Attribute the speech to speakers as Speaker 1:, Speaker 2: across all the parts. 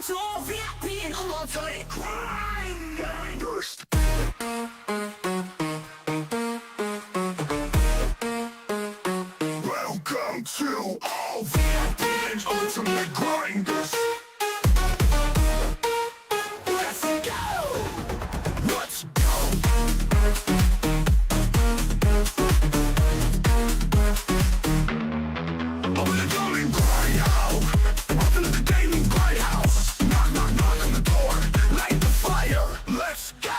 Speaker 1: to all VIP and all to the Grindhouse. Welcome to all VIP and ultimate grinders. Let's go! Let's go! Open the door and grind out. Open the gaming Grindhouse. Knock, knock, knock on the door. Light the fire. Let's go!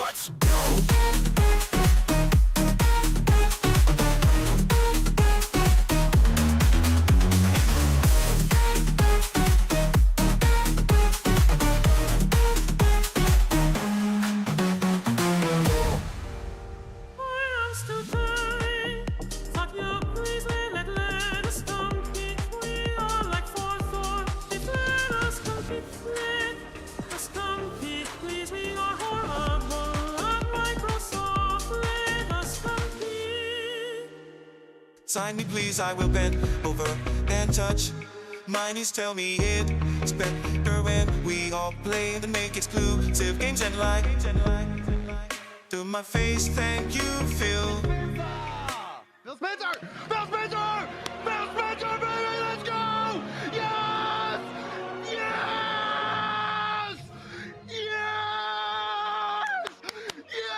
Speaker 1: Let's go!
Speaker 2: Sign me please, I will bend over and touch. My knees tell me it's better when we all play and make exclusive games and like to my face, thank you, Phil.
Speaker 3: Phil Spencer! Phil Spencer! Phil Spencer, baby, let's go! Yes! Yes! Yes! Yes!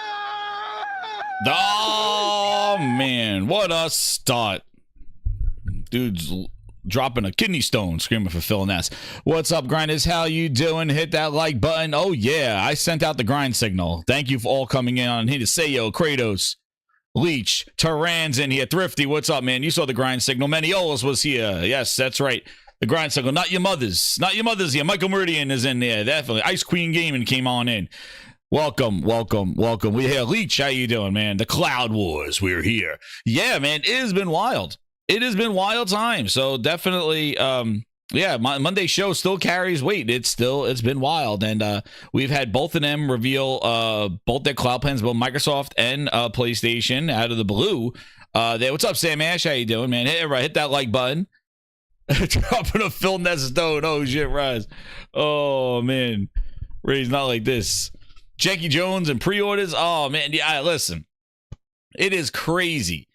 Speaker 4: Oh, man. What a start. Dude's dropping a kidney stone, screaming for Phil Ness. What's up, grinders? How you doing? Hit that like button. Oh, yeah. I sent out the grind signal. Thank you for all coming in on here to say, yo, Kratos, Leech, Taran's in here. Thrifty, what's up, man? You saw the grind signal. Maniolas was here. Yes, that's right. The grind signal. Not your mother's. Not your mother's here. Michael Meridian is in there. Definitely. Ice Queen Gaming came on in. Welcome, welcome, welcome. We're here. Leech, how you doing, man? The Cloud Wars, we're here. Yeah, man, it has been wild. It has been wild time. So definitely, yeah, my Monday show still carries weight. It's been wild. And we've had both of them reveal both their cloud plans, both Microsoft and PlayStation out of the blue. What's up, Sam Ash? How you doing, man? Hit that like button. Dropping a Phil Ness stone. Oh, shit, Rise. Oh, man. Ray's not like this. Jackie Jones and pre-orders. Oh, man. Yeah, listen. It is crazy.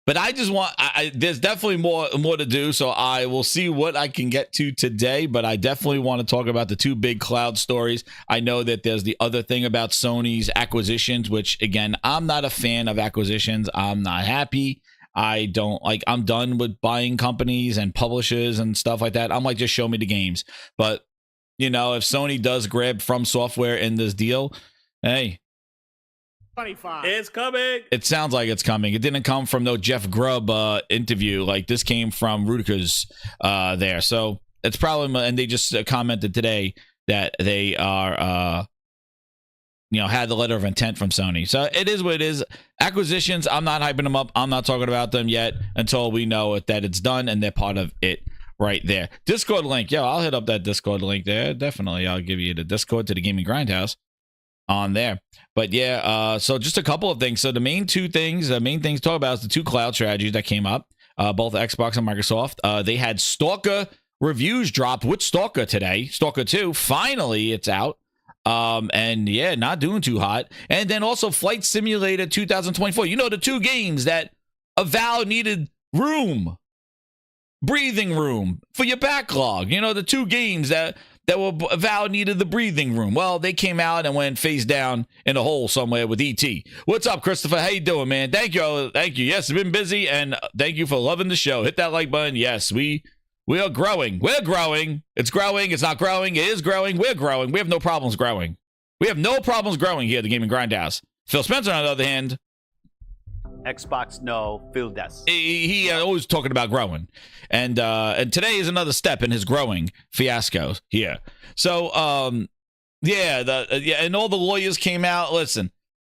Speaker 4: But I just want, there's definitely more to do, so I will see what I can get to today, but I definitely want to talk about the two big cloud stories. I know that there's the other thing about Sony's acquisitions, which, again, I'm not a fan of acquisitions. I'm not happy. I'm done with buying companies and publishers and stuff like that. I'm like, just show me the games. But, you know, if Sony does grab From Software in this deal, hey,
Speaker 3: 25.
Speaker 5: It's coming.
Speaker 4: it sounds like it's coming. It didn't come from no Jeff Grubb interview. Like, this came from Rudiger's there. So it's probably, and they just commented today that they are, had the letter of intent from Sony. So it is what it is. Acquisitions, I'm not hyping them up. I'm not talking about them yet until we know that it's done and they're part of it right there. Discord link. Yeah, I'll hit up that Discord link there. Definitely. I'll give you the Discord to the Gaming Grindhouse on there. But yeah, so just a couple of things. So the main things to talk about is the two cloud strategies that came up, both Xbox and Microsoft. They had Stalker reviews dropped with Stalker today. Stalker 2, finally it's out. And yeah, not doing too hot. And then also Flight Simulator 2024. You know, the two games that Avowed needed breathing room for your backlog. You know, the two games that Avowed needed the breathing room. Well, they came out and went face down in a hole somewhere with ET. What's up, Christopher? How you doing, man? Thank you. Thank you. Yes, it's been busy, and thank you for loving the show. Hit that like button. Yes, we are growing. We're growing. It's growing. It's not growing. It is growing. We're growing. We have no problems growing. We have no problems growing here at the Gaming Grindhouse. Phil Spencer, on the other hand,
Speaker 5: Xbox, no. Phil does.
Speaker 4: he always talking about growing, and today is another step in his growing fiasco here. So yeah, and all the lawyers came out. Listen,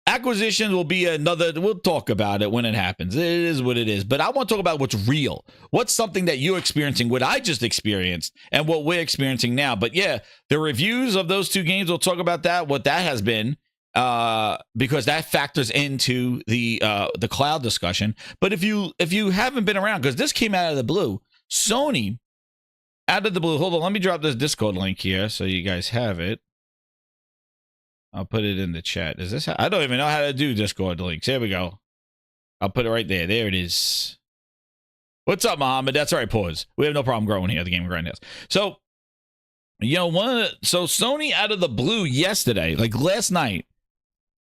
Speaker 4: acquisitions will be another. We'll talk about it when it happens. It is what it is. But I want to talk about what's real. What's something that you're experiencing, what I just experienced, and what we're experiencing now. But yeah, the reviews of those two games, we'll talk about that, what that has been, because that factors into the cloud discussion. But if you haven't been around, because this came out of the blue, Sony, out of the blue. Hold on, let me drop this Discord link here so you guys have it. I'll put it in the chat. Is this how, I don't even know how to do Discord links. Here we go. I'll put it right there. There it is. What's up, Mohammed? That's all right. Pause. We have no problem growing here at the Gaming Grindhouse. So, you know, so Sony out of the blue yesterday, like last night,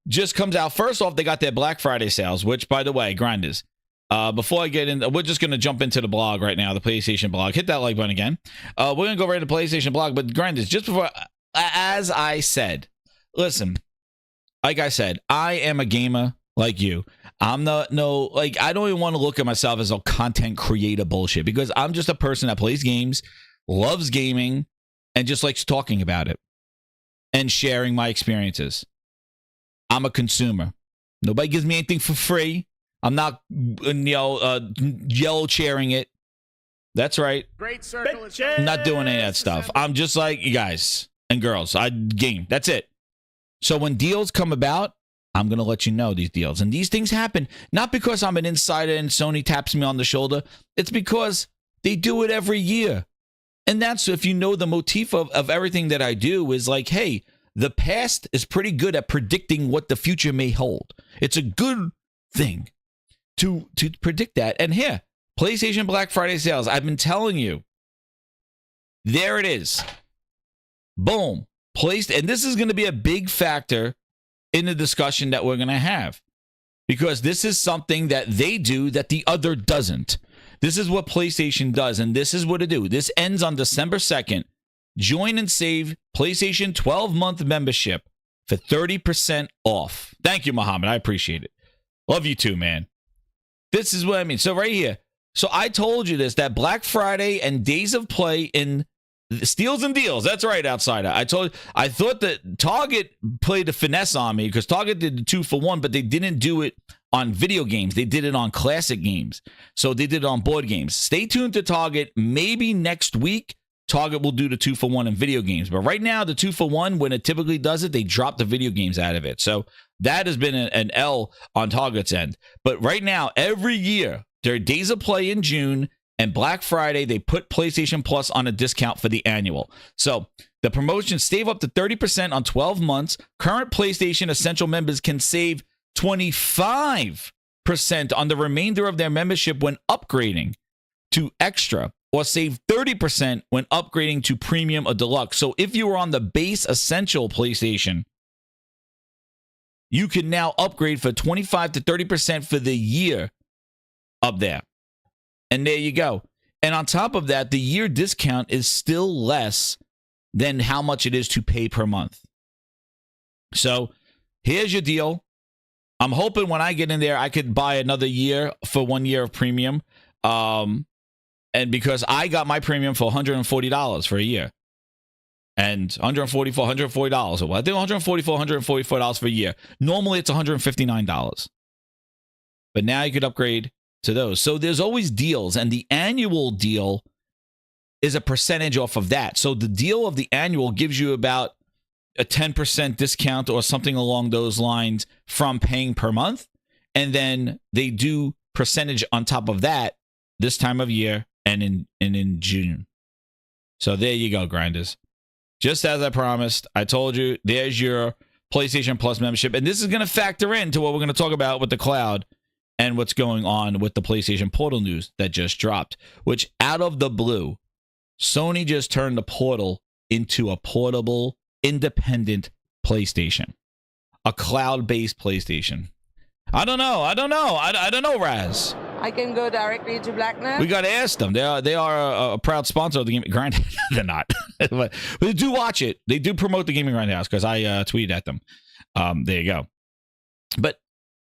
Speaker 4: just comes out. First off, they got their Black Friday sales, which, by the way, grinders. Before I get in, we're just going to jump into the blog right now, the PlayStation blog. Hit that like button again. We're going to go right to the PlayStation blog, but grinders, just before, as I said, listen, like I said, I am a gamer like you. I'm not, like, I don't even want to look at myself as a content creator bullshit, because I'm just a person that plays games, loves gaming, and just likes talking about it and sharing my experiences. I'm a consumer. Nobody gives me anything for free. I'm not, yellow chairing it. That's right.
Speaker 3: Great circle.
Speaker 4: I'm not doing any of that stuff. I'm just like you guys and girls. I game. That's it. So when deals come about, I'm going to let you know these deals. And these things happen not because I'm an insider and Sony taps me on the shoulder. It's because they do it every year. And that's, if you know, the motif of everything that I do is like, hey, the past is pretty good at predicting what the future may hold. It's a good thing to predict that. And here, PlayStation Black Friday sales. I've been telling you. There it is. Boom. Placed, and this is going to be a big factor in the discussion that we're going to have, because this is something that they do that the other doesn't. This is what PlayStation does, and this is what it do. This ends on December 2nd. Join and save PlayStation 12-month membership for 30% off. Thank you, Muhammad. I appreciate it. Love you too, man. This is what I mean. So right here. So I told you this, that Black Friday and Days of Play in steals and deals. That's right, outsider. I thought that Target played a finesse on me, because Target did the 2-for-1, but they didn't do it on video games. They did it on classic games. So they did it on board games. Stay tuned to Target. Maybe next week, Target will do the 2-for-1 in video games. But right now, the 2-for-1, when it typically does it, they drop the video games out of it. So that has been an L on Target's end. But right now, every year, there are Days of Play in June, and Black Friday, they put PlayStation Plus on a discount for the annual. So the promotion, save up to 30% on 12 months. Current PlayStation Essential members can save 25% on the remainder of their membership when upgrading to Extra, or save 30% when upgrading to Premium or Deluxe. So if you were on the base Essential PlayStation, you can now upgrade for 25 to 30% for the year up there. And there you go. And on top of that, the year discount is still less than how much it is to pay per month. So here's your deal. I'm hoping when I get in there, I could buy another year for 1 year of premium. And because I got my premium for $140 for a year. And $140. I think $144, $144 for a year. Normally it's $159. But now you could upgrade to those. So there's always deals, and the annual deal is a percentage off of that. So the deal of the annual gives you about a 10% discount or something along those lines from paying per month. And then they do percentage on top of that this time of year and in June. So there you go, grinders. Just as I promised, I told you, there's your PlayStation Plus membership. And this is going to factor into what we're going to talk about with the cloud and what's going on with the PlayStation Portal news that just dropped, which out of the blue, Sony just turned the Portal into a portable, independent PlayStation, a cloud-based PlayStation. I don't know, Raz.
Speaker 6: I can go directly to Blacknet.
Speaker 4: We got to ask them. They are a proud sponsor of the Gaming Grindhouse. They're not. But they do watch it. They do promote the Gaming Grindhouse because I tweeted at them. There you go. But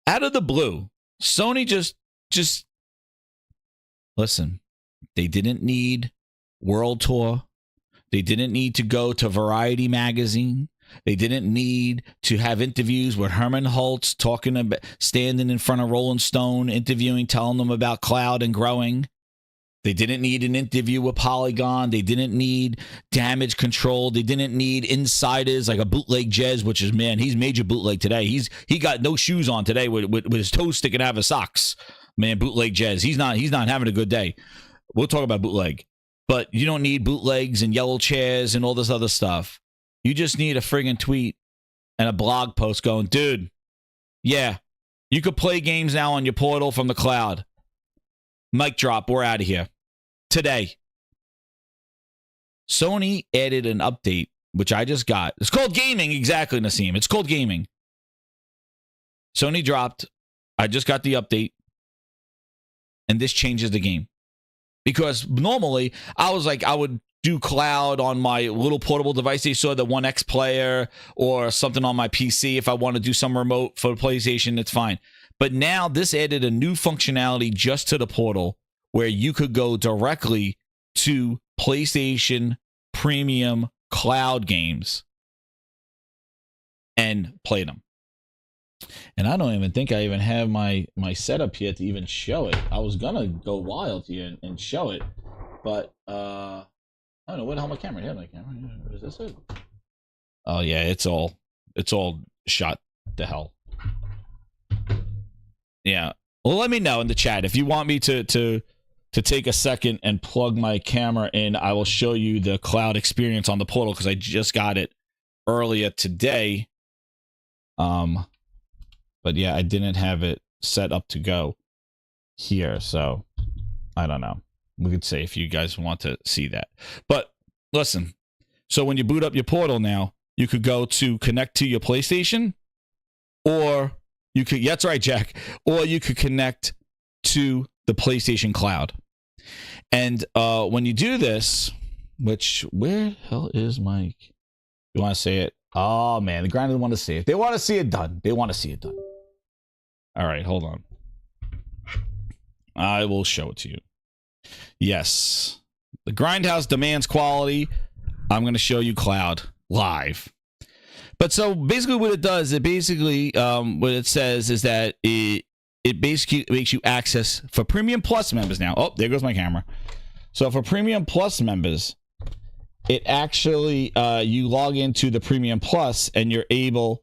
Speaker 4: out of the blue, Sony just listen. They didn't need World Tour. They didn't need to go to Variety magazine. They didn't need to have interviews with Herman Holtz talking about standing in front of Rolling Stone, interviewing, telling them about cloud and growing. They didn't need an interview with Polygon. They didn't need damage control. They didn't need insiders like a bootleg Jez, which is, man, he's major bootleg today. He got no shoes on today with his toes sticking out of his socks. Man, bootleg Jez. He's not having a good day. We'll talk about bootleg. But you don't need bootlegs and yellow chairs and all this other stuff. You just need a friggin' tweet and a blog post going, dude, yeah, you could play games now on your portal from the cloud. Mic drop, we're out of here. Today. Sony added an update, which I just got. It's called gaming, exactly, Nassim. It's called gaming. Sony dropped. I just got the update. And this changes the game. Because normally, I would do cloud on my little portable device. They saw the 1X player or something on my PC. If I want to do some remote for the PlayStation, it's fine. But now this added a new functionality just to the portal where you could go directly to PlayStation Premium cloud games and play them. And I don't even think I even have my setup here to even show it. I was gonna go wild here and show it, but I don't know where the hell my camera. Yeah, my camera. Is this it? Oh yeah, it's all shot to hell. Yeah. Well, let me know in the chat if you want me to take a second and plug my camera in. I will show you the cloud experience on the portal because I just got it earlier today. But yeah, I didn't have it set up to go here, so I don't know. We could say if you guys want to see that. But listen, so when you boot up your portal now, you could go to connect to your PlayStation, or you could, yeah, that's right, Jack, or you could connect to the PlayStation Cloud. And when you do this, which, where the hell is my, you want to say it? Oh man, the grinders want to see it. They want to see it done. They want to see it done. All right, hold on. I will show it to you. Yes. The Grindhouse demands quality. I'm going to show you cloud live. But so basically what it does, it basically, what it says is that it basically makes you access for Premium Plus members now. Oh, there goes my camera. So for Premium Plus members, it actually, you log into the Premium Plus and you're able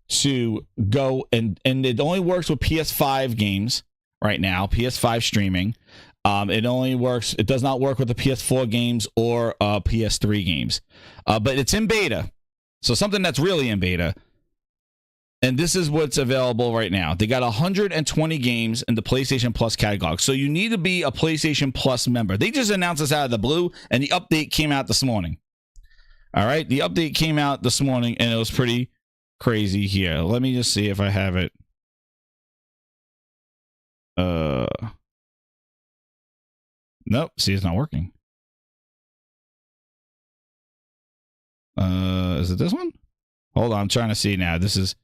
Speaker 4: to go and it only works with PS5 games right now, PS5 streaming. It does not work with the PS4 games or PS3 games. But it's in beta. So something that's really in beta. And this is what's available right now. They got 120 games in the PlayStation Plus catalog. So you need to be a PlayStation Plus member. They just announced this out of the blue, and the update came out this morning. All right? The update came out this morning, and it was pretty crazy here. Let me just see if I have it. Nope. See, it's not working. Is it this one? Hold on. I'm trying to see now. This is...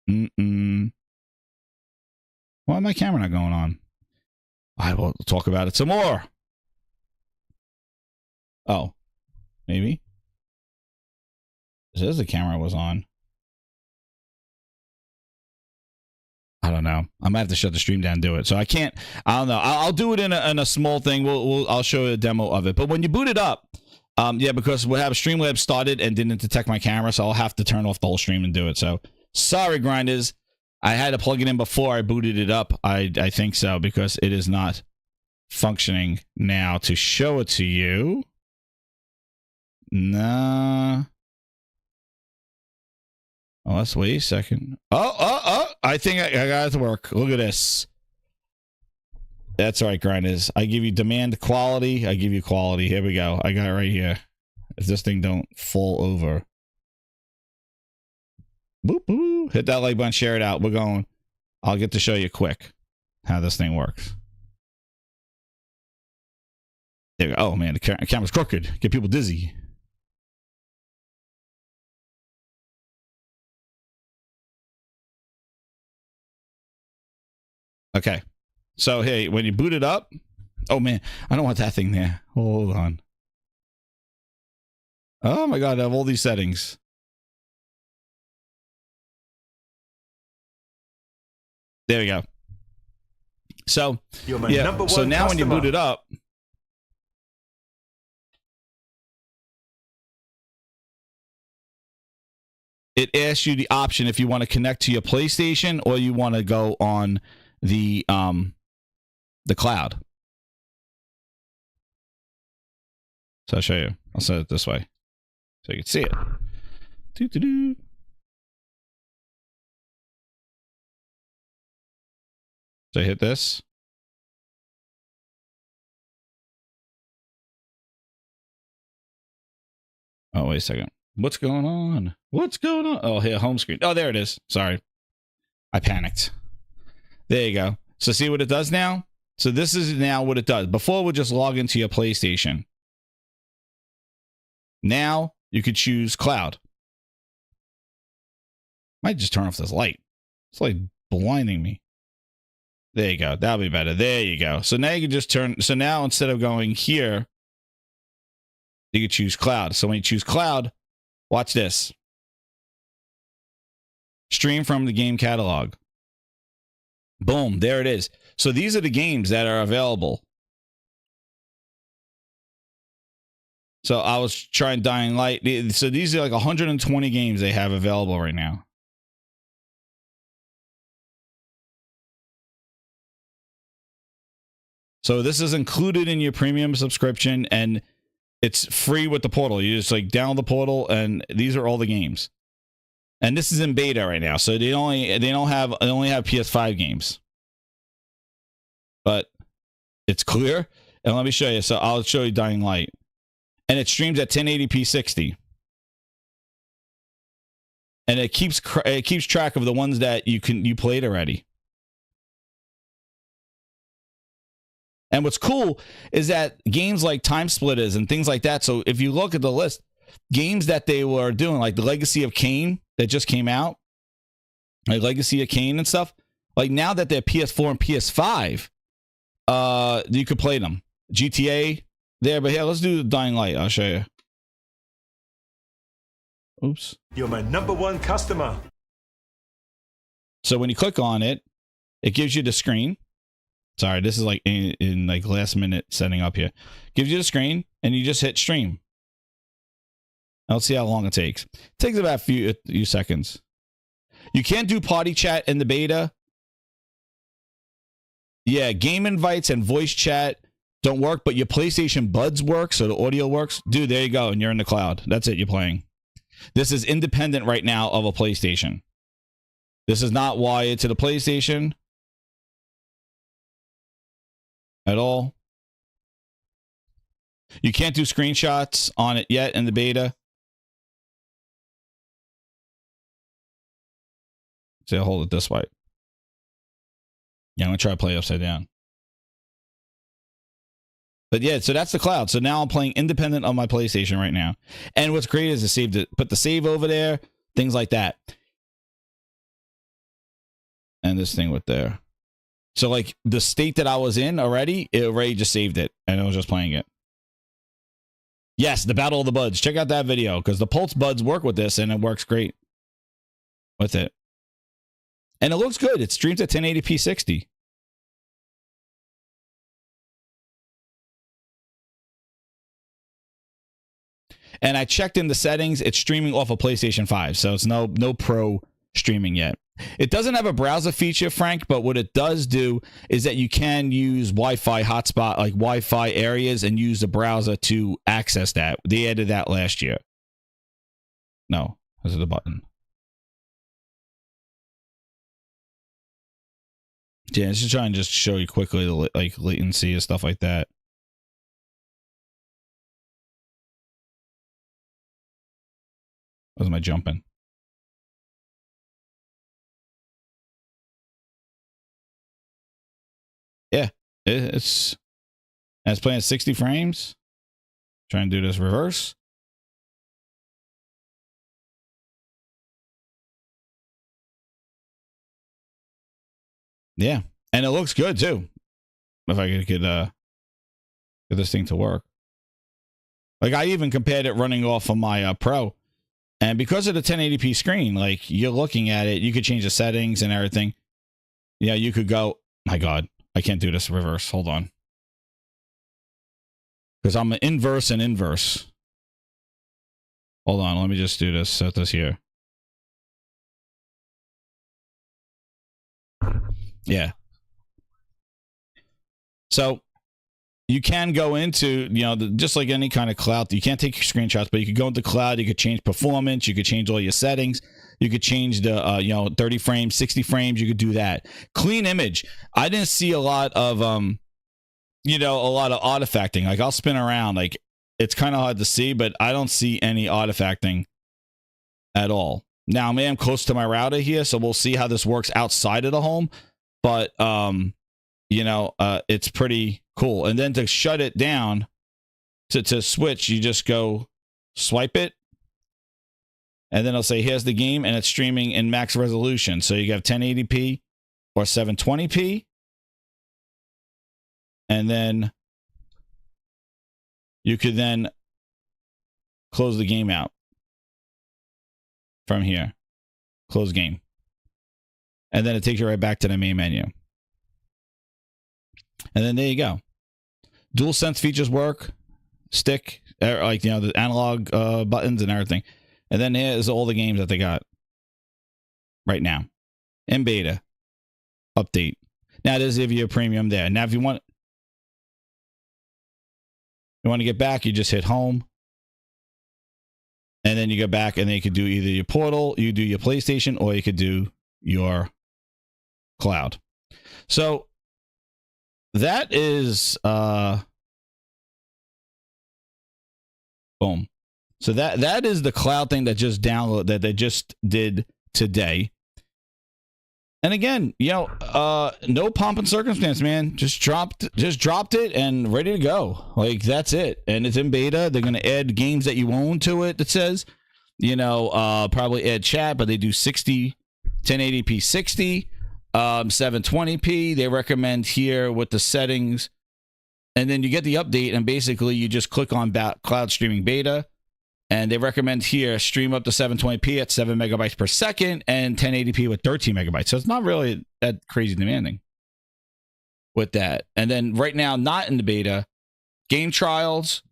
Speaker 4: Why is my camera not going on? I will talk about it some more. Oh, maybe. It says the camera was on. I don't know. I might have to shut the stream down and do it. So I can't. I don't know. I'll do it in a small thing. I'll show you a demo of it. But when you boot it up, yeah, because we have Streamlabs started and didn't detect my camera, so I'll have to turn off the whole stream and do it. So sorry, grinders. I had to plug it in before I booted it up. I think so, because it is not functioning now to show it to you. Nah. Oh, let's wait a second. Oh. I think I got it to work. Look at this. That's right, grinders. I give you demand quality. I give you quality. Here we go. I got it right here. If this thing don't fall over. Boop, boop. Hit that like button, share it out. We're going. I'll get to show you quick how this thing works. There we go. Oh, man, the camera's crooked. Get people dizzy. Okay. So, hey, when you boot it up... Oh, man, I don't want that thing there. Hold on. Oh my God, I have all these settings. There we go. So, yeah, so now when you boot it up, it asks you the option if you want to connect to your PlayStation or you want to go on the cloud. So I'll show you. I'll set it this way so you can see it. Doo-doo-doo. So I hit this. Oh, wait a second. What's going on? What's going on? Oh, here, home screen. Oh, there it is. Sorry. I panicked. There you go. So see what it does now? So this is now what it does. Before, it would just log into your PlayStation. Now, you could choose cloud. Might just turn off this light. It's like blinding me. There you go. That'll be better. There you go. So now you can just turn. So now instead of going here, you can choose cloud. So when you choose cloud, watch this. Stream from the game catalog. Boom. There it is. So these are the games that are available. So I was trying Dying Light. So these are like 120 games they have available right now. So this is included in your premium subscription, and it's free with the portal. You just like download the portal, and these are all the games. And this is in beta right now, so they only have PS5 games. But it's clear. And let me show you. So I'll show you Dying Light, and it streams at 1080p 60. And it keeps track of the ones that you played already. And what's cool is that games like Time Splitters and things like that. So if you look at the list, games that they were doing, like the Legacy of Kain that just came out, like Legacy of Kain and stuff, like now that they're PS4 and PS5, you could play them. GTA there, but here, let's do the Dying Light. I'll show you. Oops.
Speaker 7: You're my #1 customer.
Speaker 4: So when you click on it, it gives you the screen. Sorry, this is like in like last minute setting up here. Gives you the screen, and you just hit stream. Let's see how long it takes. It takes about a few seconds. You can't do party chat in the beta. Yeah, game invites and voice chat don't work, but your PlayStation Buds work, so the audio works. Dude, there you go, and you're in the cloud. That's it, you're playing. This is independent right now of a PlayStation. This is not wired to the PlayStation at all. You can't do screenshots on it yet in the beta. So I'll hold it this way. Yeah, I'm going to try to play upside down. But yeah, so that's the cloud. So now I'm playing independent of my PlayStation right now. And what's great is to save it, put the save over there, things like that. And this thing with there. So like the state that I was in already, it already just saved it and it was just playing it. Yes, the Battle of the Buds. Check out that video because the Pulse Buds work with this and it works great with it. And it looks good. It streams at 1080p 60. And I checked in the settings. It's streaming off of PlayStation 5. So it's no pro streaming yet. It doesn't have a browser feature, Frank, but what it does do is that you can use Wi-Fi hotspot, like Wi-Fi areas, and use the browser to access that. They added that last year. No, this is the button. Yeah, just trying to just show you quickly the like latency and stuff like that. Where's my jumping? Yeah, it's playing at 60 frames. Trying to do this reverse. Yeah, and it looks good too. If I could get this thing to work. Like, I even compared it running off of my Pro. And because of the 1080p screen, like, you're looking at it, you could change the settings and everything. Yeah, you could go, my God, I can't do this reverse. Hold on. Because I'm an inverse and inverse. Hold on, let me just do this. Set this here. Yeah. So you can go into, you know, just like any kind of cloud. You can't take your screenshots, but you could go into cloud. You could change performance. You could change all your settings. You could change the, you know, 30 frames, 60 frames. You could do that. Clean image. I didn't see a lot of, you know, a lot of artifacting. Like, I'll spin around. Like, it's kind of hard to see, but I don't see any artifacting at all. Now, I am close to my router here, so we'll see how this works outside of the home. But, you know, it's pretty cool. And then to shut it down, to switch, you just go swipe it. And then it'll say, here's the game, and it's streaming in max resolution. So you have 1080p or 720p. And then you could then close the game out from here. Close game. And then it takes you right back to the main menu. And then there you go. Dual sense features work. Stick, like, you know, the analog buttons and everything. And then here's all the games that they got right now. In beta. Update. Now, there's if you're a premium there. Now, if you want to get back, you just hit home. And then you go back, and then you could do either your portal, you do your PlayStation, or you could do your cloud. So that is boom. So that is the cloud thing that just download that they just did today. And again, you know, no pomp and circumstance, man. Just dropped it and ready to go. Like, that's it. And it's in beta. They're gonna add games that you own to it. That says, you know, probably add chat, but they do 60, 1080p 60, 720p. They recommend here with the settings, and then you get the update, and basically you just click on cloud streaming beta. And they recommend here stream up to 720p at 7 megabytes per second and 1080p with 13 megabytes. So it's not really that crazy demanding with that. And then right now, not in the beta, game trials,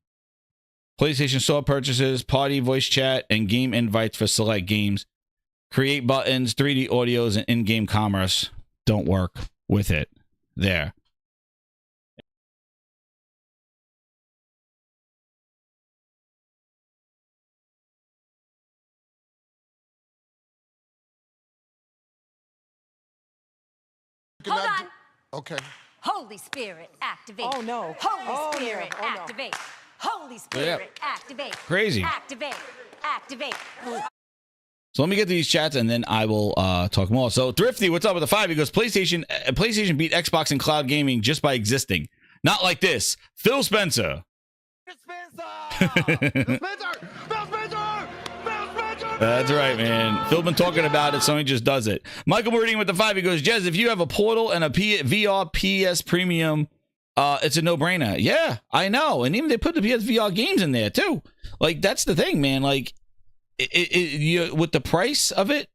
Speaker 4: PlayStation Store purchases, party voice chat, and game invites for select games. Create buttons, 3D audios, and in-game commerce don't work with it there.
Speaker 8: Hold on.
Speaker 3: Okay.
Speaker 8: Holy Spirit, activate.
Speaker 6: Oh, no.
Speaker 8: Holy
Speaker 6: Oh, no.
Speaker 8: Spirit,
Speaker 6: Oh, no.
Speaker 8: activate. Holy Spirit, activate.
Speaker 4: Crazy.
Speaker 8: Activate. Activate.
Speaker 4: So let me get to these chats, and then I will talk more. So Thrifty, what's up with the 5? He goes, PlayStation beat Xbox in cloud gaming just by existing. Not like this. Phil Spencer. That's right, man. Phil been talking about it, Sony just does it. Michael Meridian with the 5. He goes, Jez, if you have a Portal and a VR PS Premium, it's a no-brainer. Yeah, I know. And even they put the PSVR games in there, too. Like, that's the thing, man. Like, with the price of it,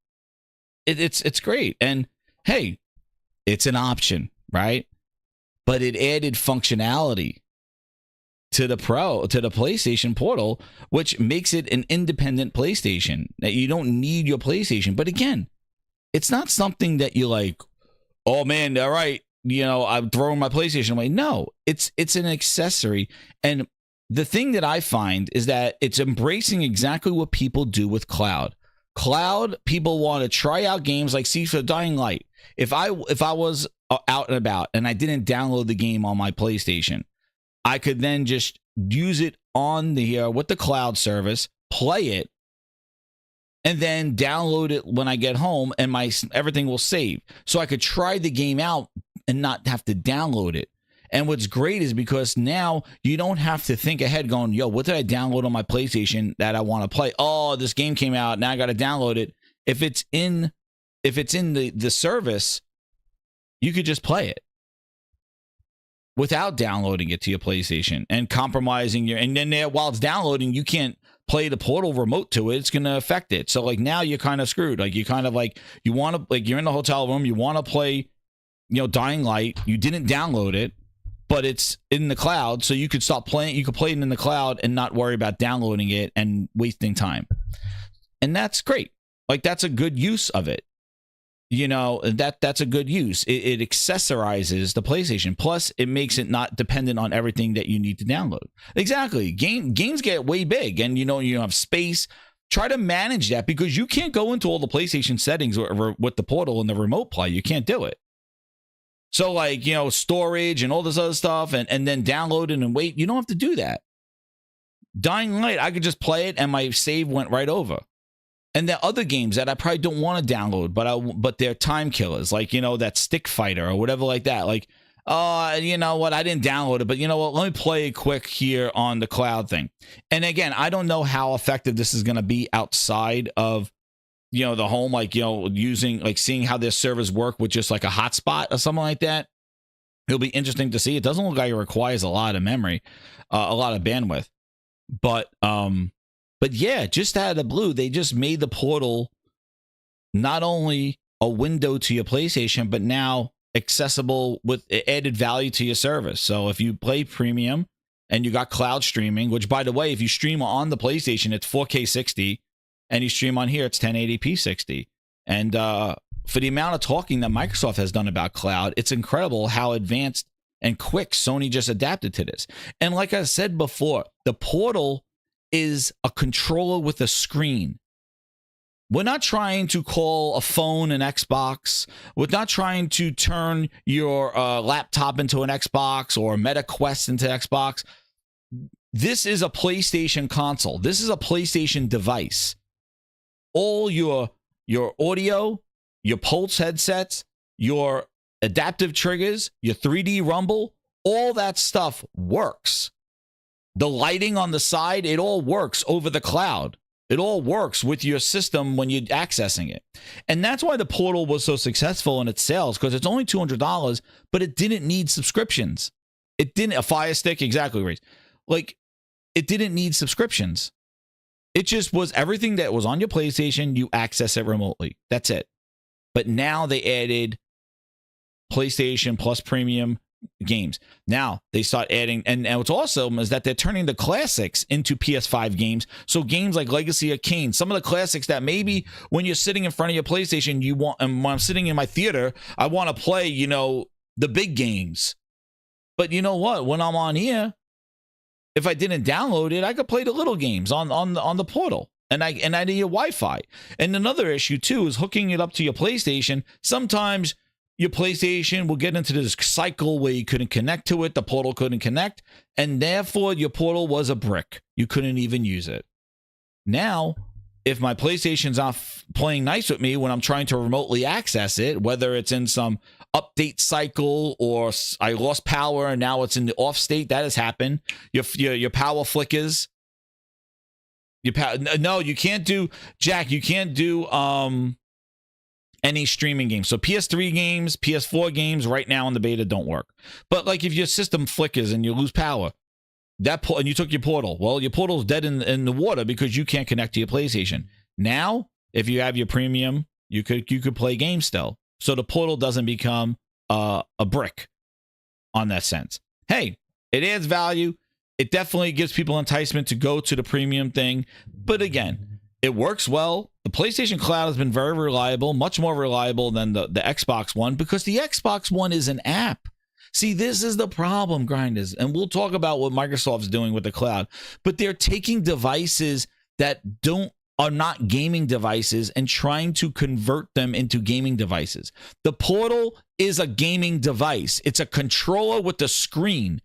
Speaker 4: it's great. And, hey, it's an option, right? But it added functionality to the PlayStation Portal, which makes it an independent PlayStation. That you don't need your PlayStation. But again, it's not something that you like, oh man, all right, you know, I'm throwing my PlayStation away. No, it's an accessory. And the thing that I find is that it's embracing exactly what people do with cloud. Cloud, people want to try out games like for Dying Light. If I was out and about and I didn't download the game on my PlayStation, I could then just use it on the with the cloud service, play it, and then download it when I get home, and everything will save. So I could try the game out and not have to download it. And what's great is because now you don't have to think ahead going, yo, what did I download on my PlayStation that I want to play? Oh, this game came out. Now I got to download it. If it's in the service, you could just play it. without downloading it to your PlayStation and compromising your, and then while it's downloading, you can't play the Portal remote to it. It's going to affect it. So like now you're kind of screwed. Like you kind of like, you want to, like you're in the hotel room, you want to play, you know, Dying Light. You didn't download it, but it's in the cloud. So you could stop playing. You could play it in the cloud and not worry about downloading it and wasting time. And that's great. Like that's a good use of it. You know, that's a good use. It accessorizes the PlayStation. Plus, it makes it not dependent on everything that you need to download. Exactly. Games get way big, and you know you have space. Try to manage that because you can't go into all the PlayStation settings with the Portal and the remote play. You can't do it. So, like, you know, storage and all this other stuff, and then download it and wait. You don't have to do that. Dying Light, I could just play it, and my save went right over. And there are other games that I probably don't want to download, but they're time killers, like, you know, that Stick Fighter or whatever like that. Like, you know what, I didn't download it, but you know what, let me play it quick here on the cloud thing. And again, I don't know how effective this is going to be outside of, you know, the home, like, you know, using, like, seeing how their servers work with just like a hotspot or something like that. It'll be interesting to see. It doesn't look like it requires a lot of memory, a lot of bandwidth, but yeah, just out of the blue, they just made the Portal not only a window to your PlayStation, but now accessible with added value to your service. So if you play premium and you got cloud streaming, which by the way, if you stream on the PlayStation, it's 4K 60, and you stream on here, it's 1080p 60. And for the amount of talking that Microsoft has done about cloud, it's incredible how advanced and quick Sony just adapted to this. And like I said before, the Portal is a controller with a screen. We're not trying to call a phone an Xbox. We're not trying to turn your laptop into an Xbox or a Meta Quest into Xbox. This is a PlayStation console. This is a PlayStation device. All your audio, your Pulse headsets, your adaptive triggers, your 3D rumble, all that stuff works. The lighting on the side, it all works over the cloud. It all works with your system when you're accessing it. And that's why the Portal was so successful in its sales, because it's only $200, but it didn't need subscriptions. It didn't, a Fire Stick, exactly, Reese. Like, it didn't need subscriptions. It just was everything that was on your PlayStation, you access it remotely. That's it. But now they added PlayStation Plus Premium games. Now they start adding, and what's awesome is that they're turning the classics into PS5 games. So games like Legacy of Kain, some of the classics that maybe when you're sitting in front of your PlayStation, you want, and when I'm sitting in my theater, I want to play, you know, the big games. But you know what? When I'm on here, if I didn't download it, I could play the little games on the Portal. And I need a Wi-Fi. And another issue too is hooking it up to your PlayStation. Sometimes your PlayStation will get into this cycle where you couldn't connect to it, the Portal couldn't connect, and therefore your Portal was a brick. You couldn't even use it. Now, if my PlayStation's not playing nice with me when I'm trying to remotely access it, whether it's in some update cycle or I lost power and now it's in the off state, that has happened. Your power flickers. No, you can't do, Jack, you can't do any streaming games. So PS3 games, PS4 games right now in the beta don't work. But like if your system flickers and you lose power, and you took your Portal, well, your Portal's dead in the water because you can't connect to your PlayStation. Now, if you have your premium, you could play games still. So the Portal doesn't become a brick on that sense. Hey, it adds value. It definitely gives people enticement to go to the premium thing. But again, it works well. The PlayStation Cloud has been very reliable, much more reliable than the Xbox One, because the Xbox One is an app. See, this is the problem, grinders. And we'll talk about what Microsoft's doing with the cloud. But they're taking devices that are not gaming devices and trying to convert them into gaming devices. The Portal is a gaming device. It's a controller with a screen.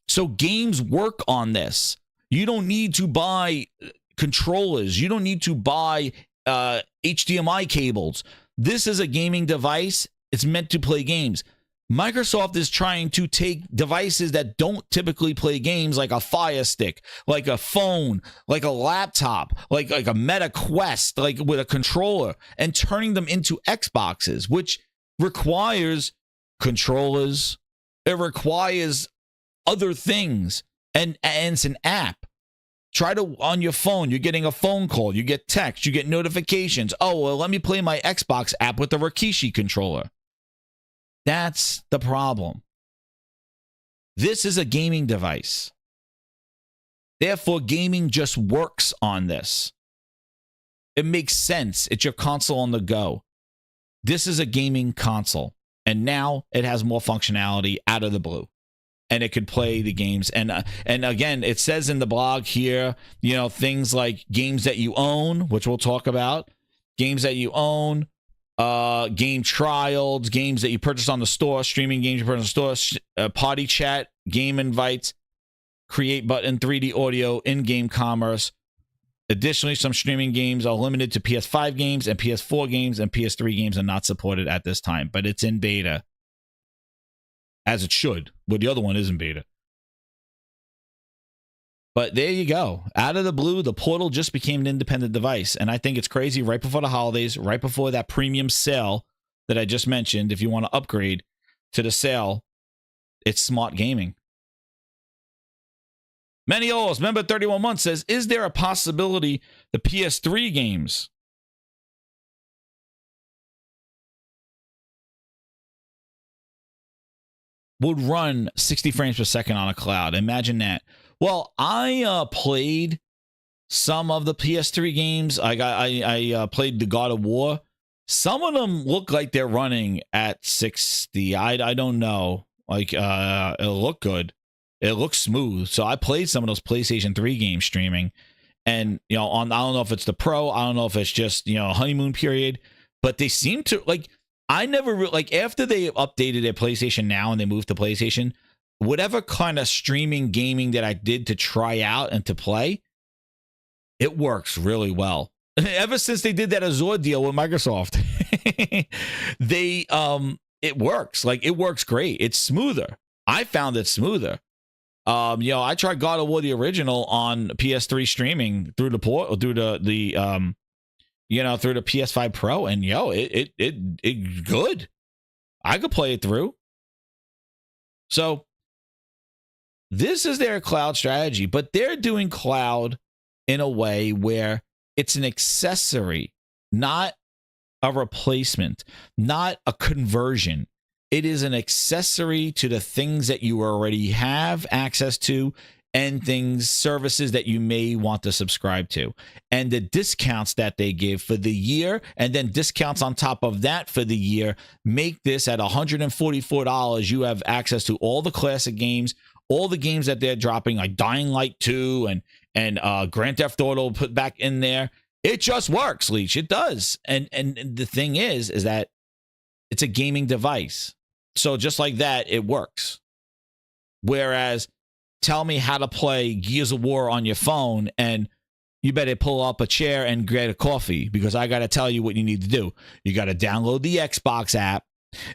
Speaker 4: So games work on this. You don't need to buy controllers. You don't need to buy HDMI cables. This is a gaming device. It's meant to play games. Microsoft is trying to take devices that don't typically play games, like a Fire Stick, like a phone, like a laptop, like a Meta Quest, like with a controller, and turning them into Xboxes, which requires controllers. It requires other things, and it's an app. Try to, on your phone, you're getting a phone call, you get text, you get notifications. Oh, well, let me play my Xbox app with the Rikishi controller. That's the problem. This is a gaming device. Therefore, gaming just works on this. It makes sense. It's your console on the go. This is a gaming console. And now it has more functionality out of the blue. And it could play the games. And again, it says in the blog here, you know, things like games that you own, which we'll talk about. Games that you own, game trials, games that you purchase on the store, streaming games you purchase on the store, party chat, game invites, create button, 3D audio, in-game commerce. Additionally, some streaming games are limited to PS5 games and PS4 games, and PS3 games are not supported at this time, but it's in beta. As it should, but the other one is in beta. But there you go. Out of the blue, the Portal just became an independent device. And I think it's crazy right before the holidays, right before that premium sale that I just mentioned. If you want to upgrade to the sale, it's smart gaming. Manios, member 31 months says, is there a possibility the PS3 games would run 60 frames per second on a cloud? Imagine that. Well, I played some of the PS3 games. I played the God of War. Some of them look like they're running at 60. I don't know. Like it'll look good. It looks smooth. So I played some of those PlayStation 3 games streaming, and you know, I don't know if it's the Pro. I don't know if it's just, you know, honeymoon period, but they seem to like. I never like after they updated their PlayStation Now and they moved to PlayStation, whatever kind of streaming gaming that I did to try out and to play, it works really well. Ever since they did that Azure deal with Microsoft, it works. Like it works great. It's smoother. I found it smoother. You know, I tried God of War the original on PS3 streaming through the port, through the you know, through the PS5 Pro, and it good. I could play it through. So this is their cloud strategy, but they're doing cloud in a way where it's an accessory, not a replacement, not a conversion. It is an accessory to the things that you already have access to and things, services that you may want to subscribe to. And the discounts that they give for the year, and then discounts on top of that for the year, make this at $144. You have access to all the classic games, all the games that they're dropping, like Dying Light 2 and Grand Theft Auto put back in there. It just works, Leech. It does. And the thing is that it's a gaming device. So just like that, it works. Whereas, tell me how to play Gears of War on your phone, and you better pull up a chair and get a coffee, because I got to tell you what you need to do. You got to download the Xbox app.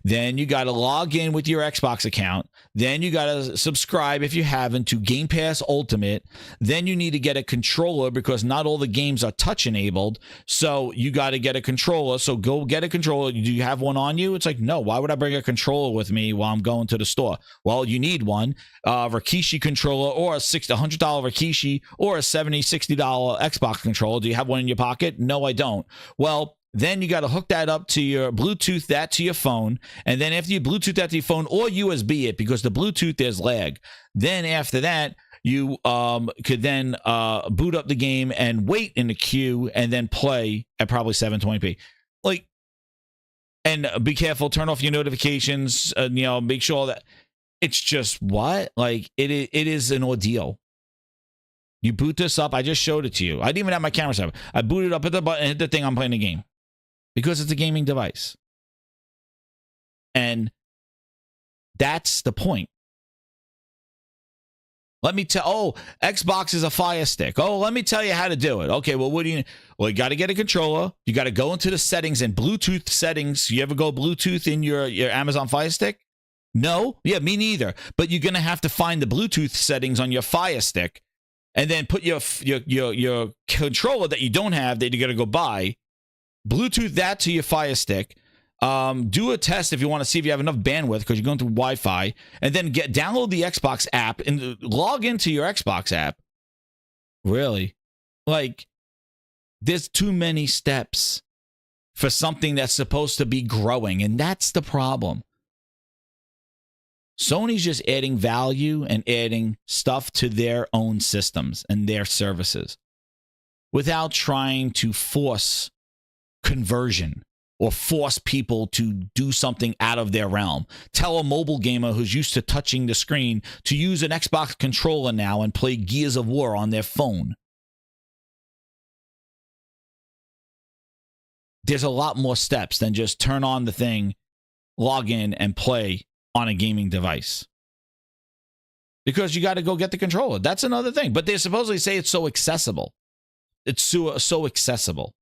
Speaker 4: Then you got to log in with your Xbox account. Then you got to subscribe, if you haven't, to Game Pass Ultimate. Then you need to get a controller, because not all the games are touch enabled. So you got to get a controller. So go get a controller. Do you have one on you? It's like, no, why would I bring a controller with me while I'm going to the store? Well, you need one. Rikishi controller, or a $100 Rikishi, or a $70, $60 Xbox controller. Do you have one in your pocket? No, I don't. Well, then you got to hook that up to your Bluetooth, that to your phone. And then after you Bluetooth that to your phone, or USB it, because the Bluetooth, there's lag. Then after that, you could then boot up the game and wait in the queue and then play at probably 720p. Like, and be careful, turn off your notifications, you know, make sure that it's just what? Like, it is an ordeal. You boot this up. I just showed it to you. I didn't even have my camera set up. I booted up, hit the button, hit the thing, I'm playing the game. Because it's a gaming device. And that's the point. Let me tell, Xbox is a Fire Stick. Oh, let me tell you how to do it. Okay, well, what do you need? Well, you got to get a controller. You got to go into the settings and Bluetooth settings. You ever go Bluetooth in your Amazon Fire Stick? No? Yeah, me neither. But you're going to have to find the Bluetooth settings on your Fire Stick and then put your controller that you don't have, that you got to go buy, Bluetooth that to your Fire Stick, Do a test if you want to see if you have enough bandwidth because you're going through Wi-Fi, and then download the Xbox app and log into your Xbox app. Really? Like, there's too many steps for something that's supposed to be growing, and that's the problem. Sony's just adding value and adding stuff to their own systems and their services without trying to force conversion or force people to do something out of their realm. Tell a mobile gamer who's used to touching the screen to use an Xbox controller now and play Gears of War on their phone. There's a lot more steps than just turn on the thing, log in, and play on a gaming device. Because you got to go get the controller. That's another thing. But they supposedly say it's so accessible. It's so accessible.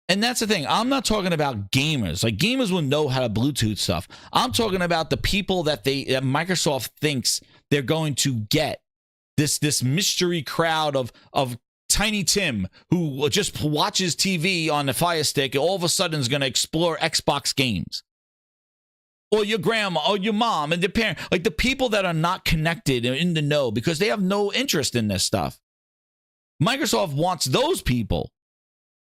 Speaker 4: And that's the thing. I'm not talking about gamers. Like, gamers will know how to Bluetooth stuff. I'm talking about the people that Microsoft thinks they're going to get. This mystery crowd of Tiny Tim who just watches TV on the Fire Stick and all of a sudden is going to explore Xbox games. Or your grandma or your mom and their parent. Like, the people that are not connected and in the know because they have no interest in this stuff. Microsoft wants those people.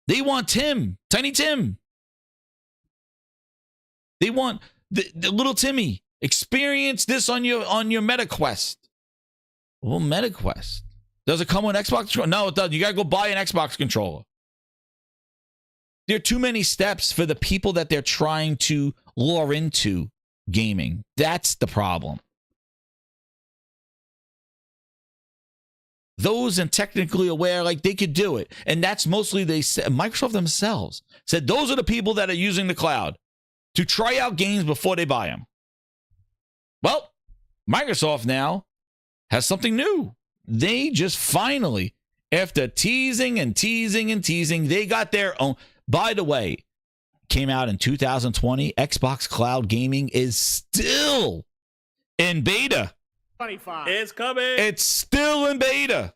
Speaker 4: They want Tim, Tiny Tim. They want the little Timmy. Experience this on your MetaQuest. Well, MetaQuest. Does it come with Xbox? No, it doesn't. You got to go buy an Xbox controller. There are too many steps for the people that they're trying to lure into gaming. That's the problem. Those and technically aware, like, they could do it. And that's mostly, they said, Microsoft themselves said those are the people that are using the cloud to try out games before they buy them. Well, Microsoft now has something new. They just finally, after teasing and teasing and teasing, they got their own. By the way, came out in 2020. Xbox Cloud Gaming is still in beta.
Speaker 3: 25.
Speaker 5: It's coming.
Speaker 4: It's still in beta.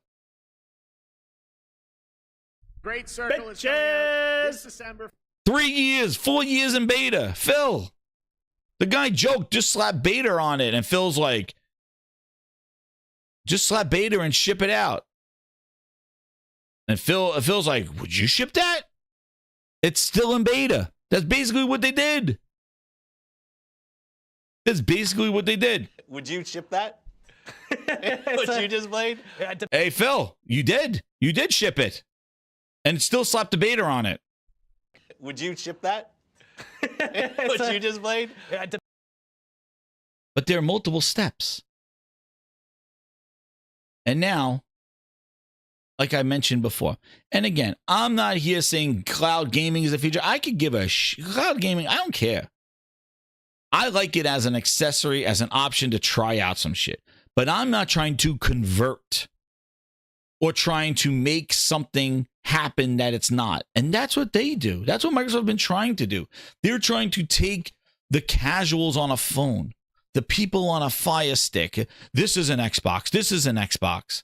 Speaker 3: Great Circle is coming out this December.
Speaker 4: 4 years in beta. Phil, the guy joked, just slap beta on it. And Phil's like, just slap beta and ship it out. And Phil's like, would you ship that? It's still in beta. That's basically what they did. That's basically what they did.
Speaker 5: Would you ship that? What you just played?
Speaker 4: Hey, Phil, you did. You did ship it. And still slapped the beta on it.
Speaker 5: Would you ship that? What you just played?
Speaker 4: But there are multiple steps. And now, like I mentioned before, and again, I'm not here saying cloud gaming is the future. I could give a cloud gaming. I don't care. I like it as an accessory, as an option to try out some shit. But I'm not trying to convert or trying to make something happen that it's not. And that's what they do. That's what Microsoft has been trying to do. They're trying to take the casuals on a phone, the people on a Fire Stick. This is an Xbox. This is an Xbox.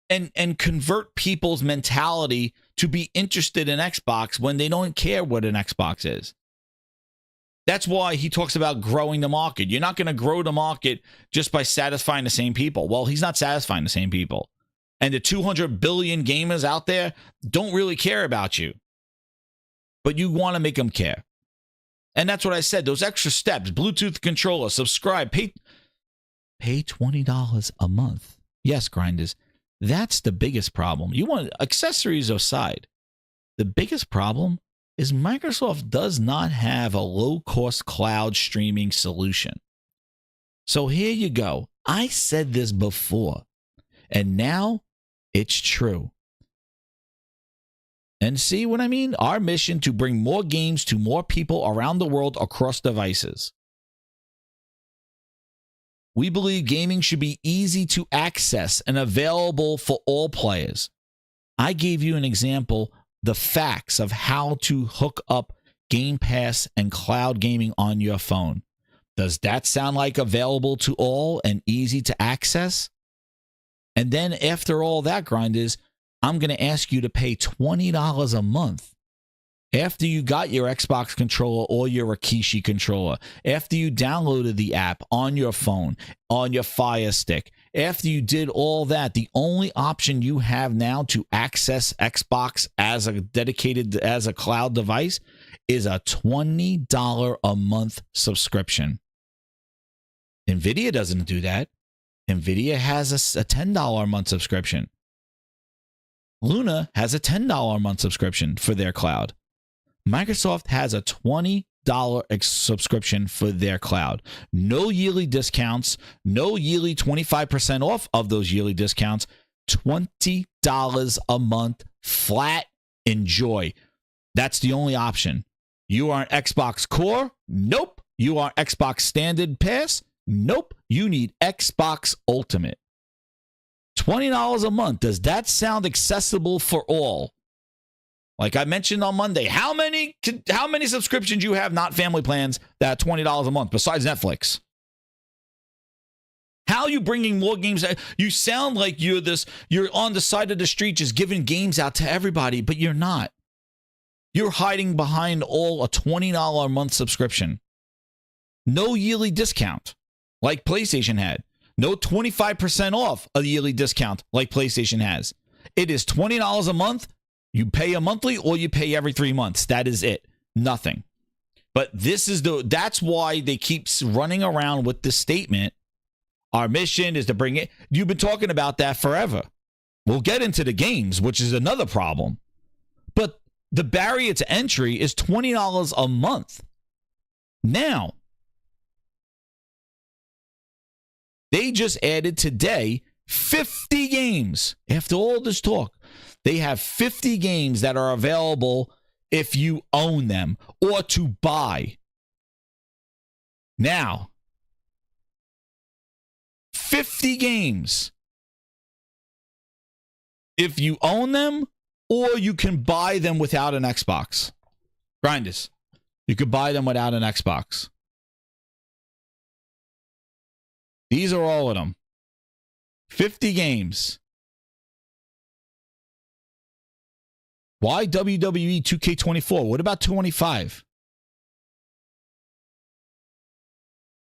Speaker 4: And convert people's mentality to be interested in Xbox when they don't care what an Xbox is. That's why he talks about growing the market. You're not going to grow the market just by satisfying the same people. Well, he's not satisfying the same people. And the 200 billion gamers out there don't really care about you. But you want to make them care. And that's what I said. Those extra steps, Bluetooth controller, subscribe, pay $20 a month. Yes, grinders. That's the biggest problem. You want accessories aside. The biggest problem is Microsoft does not have a low-cost cloud streaming solution. So here you go. I said this before, and now it's true. And see what I mean? Our mission to bring more games to more people around the world across devices. We believe gaming should be easy to access and available for all players. I gave you an example, the facts of how to hook up Game Pass and cloud gaming on your phone. Does that sound like available to all and easy to access? And then after all that, grinders, I'm going to ask you to pay $20 a month after you got your Xbox controller or your Rikishi controller, after you downloaded the app on your phone, on your Fire Stick, after you did all that, the only option you have now to access Xbox as a cloud device is a $20 a month subscription. NVIDIA doesn't do that. NVIDIA has a $10 a month subscription. Luna has a $10 a month subscription for their cloud. Microsoft has a $20 subscription for their cloud. No yearly discounts, no yearly 25% off of those yearly discounts. $20 a month flat. Enjoy. That's the only option. You are an Xbox Core? Nope. You are Xbox Standard Pass? Nope. You need Xbox Ultimate. $20 a month. Does that sound accessible for all? Like I mentioned on Monday, how many subscriptions you have, not family plans, that are $20 a month besides Netflix? How are you bringing more games? You sound like you're on the side of the street just giving games out to everybody, but you're not. You're hiding behind a $20 a month subscription. No yearly discount like PlayStation had. No 25% off a yearly discount like PlayStation has. It is $20 a month. You pay a monthly or you pay every 3 months. That is it. Nothing. But that's why they keep running around with this statement. Our mission is to bring it. You've been talking about that forever. We'll get into the games, which is another problem. But the barrier to entry is $20 a month. Now, they just added today 50 games. After all this talk, they have 50 games that are available if you own them or to buy. Now, 50 games if you own them or you can buy them without an Xbox. Grinders, you could buy them without an Xbox. These are all of them. 50 games. Why WWE 2K24? What about 25?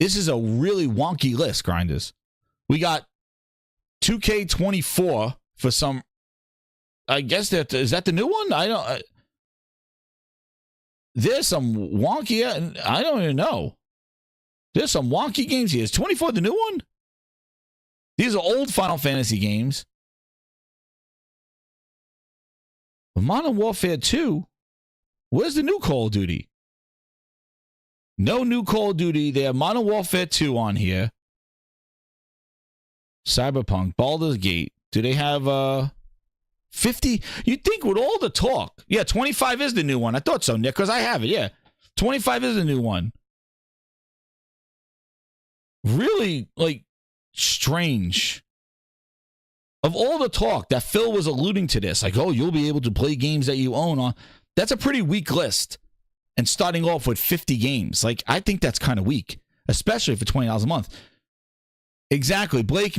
Speaker 4: This is a really wonky list, Grinders. We got 2K24 for some. I guess is that the new one? I don't. There's some wonky. I don't even know. There's some wonky games here. Is 24 the new one? These are old Final Fantasy games. Modern Warfare 2. Where's the new Call of Duty? No new Call of Duty. They have Modern Warfare 2 on here. Cyberpunk, Baldur's Gate. Do they have 50? You'd think with all the talk. Yeah, 25 is the new one. I thought so, Nick, because I have it. Yeah, 25 is the new one. Really, strange. Of all the talk that Phil was alluding to this, like, oh, you'll be able to play games that you own on. That's a pretty weak list. And starting off with 50 games. I think that's kind of weak, especially for $20 a month. Exactly. Blake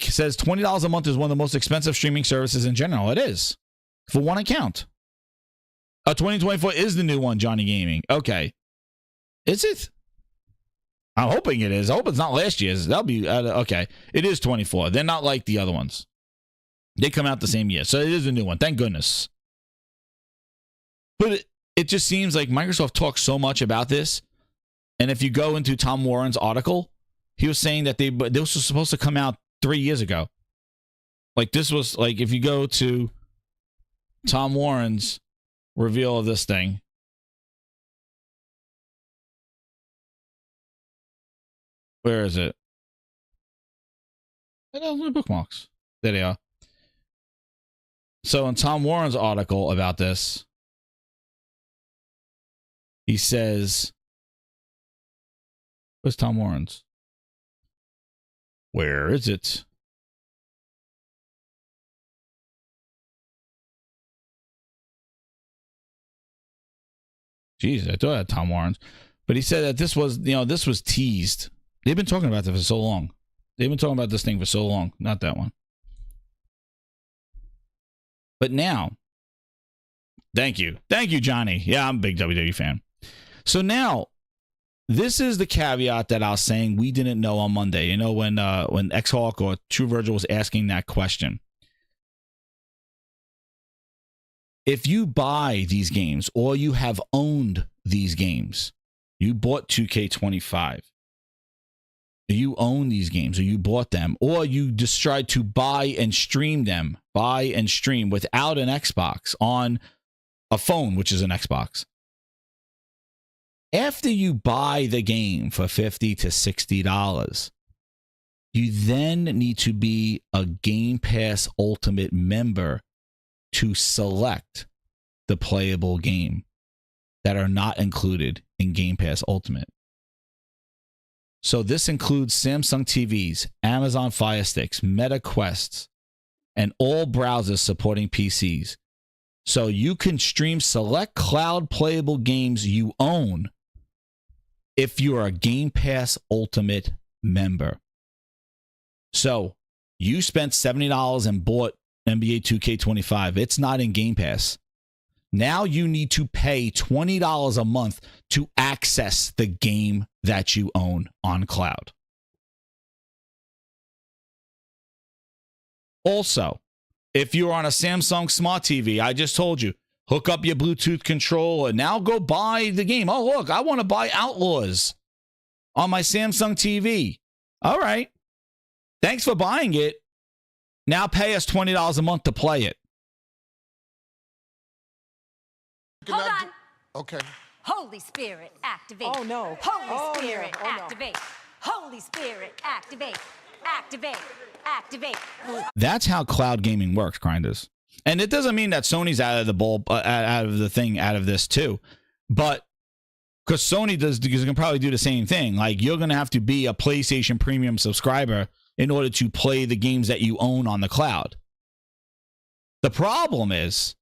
Speaker 4: says $20 a month is one of the most expensive streaming services in general. It is. For one account. 2024 is the new one, Johnny Gaming. Okay. Is it? I'm hoping it is. I hope it's not last year's. That'll be okay. It is 24. They're not like the other ones. They come out the same year. So it is a new one. Thank goodness. But it just seems like Microsoft talks so much about this. And if you go into Tom Warren's article, he was saying that this was supposed to come out 3 years ago. This was if you go to Tom Warren's reveal of this thing. Where is it? I don't know, bookmarks. There they are. So in Tom Warren's article about this, he says, where's Tom Warren's? Where is it? Jeez, I thought I had Tom Warren's. But he said that this was teased. They've been talking about this for so long. They've been talking about this thing for so long. Not that one. But now, Thank you. Thank you, Johnny. Yeah, I'm a big WWE fan. So now, this is the caveat that I was saying we didn't know on Monday. You know, when X-Hawk or True Virgil was asking that question. If you buy these games or you have owned these games, you bought 2K25, you own these games or you bought them, or you just tried to buy and stream without an Xbox on a phone, which is an Xbox. After you buy the game for $50 to $60, you then need to be a Game Pass Ultimate member to select the playable game that are not included in Game Pass Ultimate. So this includes Samsung TVs, Amazon Fire Sticks, Meta Quests, and all browsers supporting PCs. So you can stream select cloud playable games you own if you are a Game Pass Ultimate member. So you spent $70 and bought NBA 2K25. It's not in Game Pass. Now you need to pay $20 a month to access the game that you own on cloud. Also, if you're on a Samsung Smart TV, I just told you, hook up your Bluetooth controller. Now go buy the game. Oh, look, I want to buy Outlaws on my Samsung TV. All right. Thanks for buying it. Now pay us $20 a month to play it.
Speaker 8: Hold on.
Speaker 3: Okay.
Speaker 8: Holy Spirit, activate.
Speaker 6: Oh, no.
Speaker 8: Holy
Speaker 6: Oh,
Speaker 8: Spirit,
Speaker 6: no. Oh, no.
Speaker 8: activate. Holy Spirit, activate. Activate. Activate.
Speaker 4: That's how cloud gaming works, Grinders. And it doesn't mean that Sony's out of the ball, out of this too. But because Sony can probably do the same thing. Like, you're going to have to be a PlayStation Premium subscriber in order to play the games that you own on the cloud. The problem is,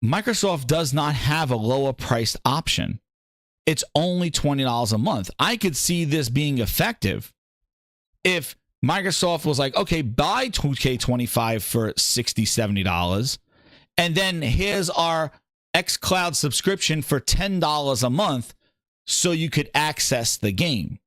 Speaker 4: Microsoft does not have a lower priced option. It's only $20 a month. I could see this being effective if Microsoft was like, okay, buy 2K25 for $60, $70, and then here's our xCloud subscription for $10 a month so you could access the game.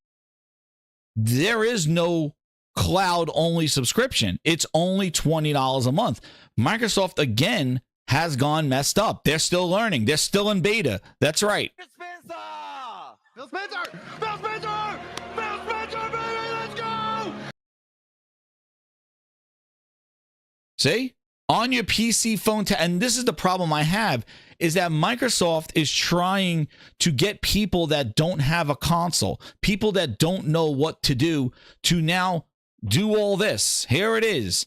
Speaker 4: There is no cloud-only subscription. It's only $20 a month. Microsoft, again, has gone messed up. They're still learning. They're still in beta. That's right.
Speaker 3: Phil Spencer! Phil Spencer! Phil Spencer, baby, let's go!
Speaker 4: See? On your PC phone, and this is the problem I have, is that Microsoft is trying to get people that don't have a console, people that don't know what to do now do all this. Here it is.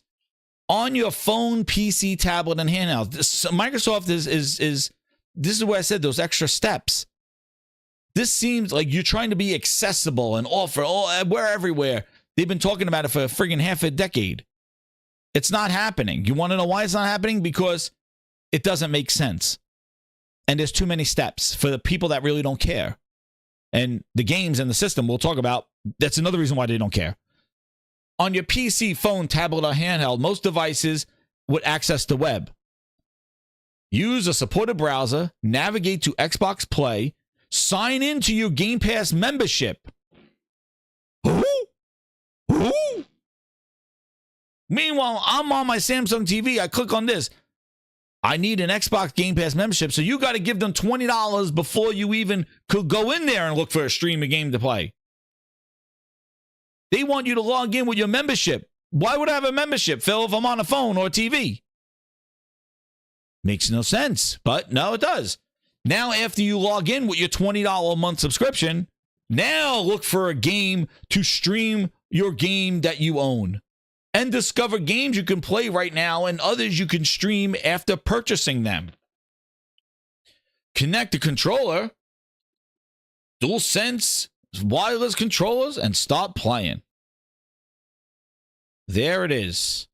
Speaker 4: On your phone, PC, tablet, and handheld. Microsoft is this is where I said those extra steps. This seems like you're trying to be accessible and offer, we're everywhere. They've been talking about it for friggin' half a decade. It's not happening. You want to know why it's not happening? Because it doesn't make sense. And there's too many steps for the people that really don't care. And the games and the system we'll talk about, that's another reason why they don't care. On your PC, phone, tablet, or handheld, most devices would access the web. Use a supported browser, navigate to Xbox Play, sign into your Game Pass membership. Who? Meanwhile, I'm on my Samsung TV. I click on this. I need an Xbox Game Pass membership, so you got to give them $20 before you even could go in there and look for a stream of game to play. They want you to log in with your membership. Why would I have a membership, Phil, if I'm on a phone or a TV? Makes no sense, but no, it does. Now, after you log in with your $20 a month subscription, now look for a game to stream your game that you own and discover games you can play right now and others you can stream after purchasing them. Connect the controller, DualSense, wireless controllers, and start playing. There it is.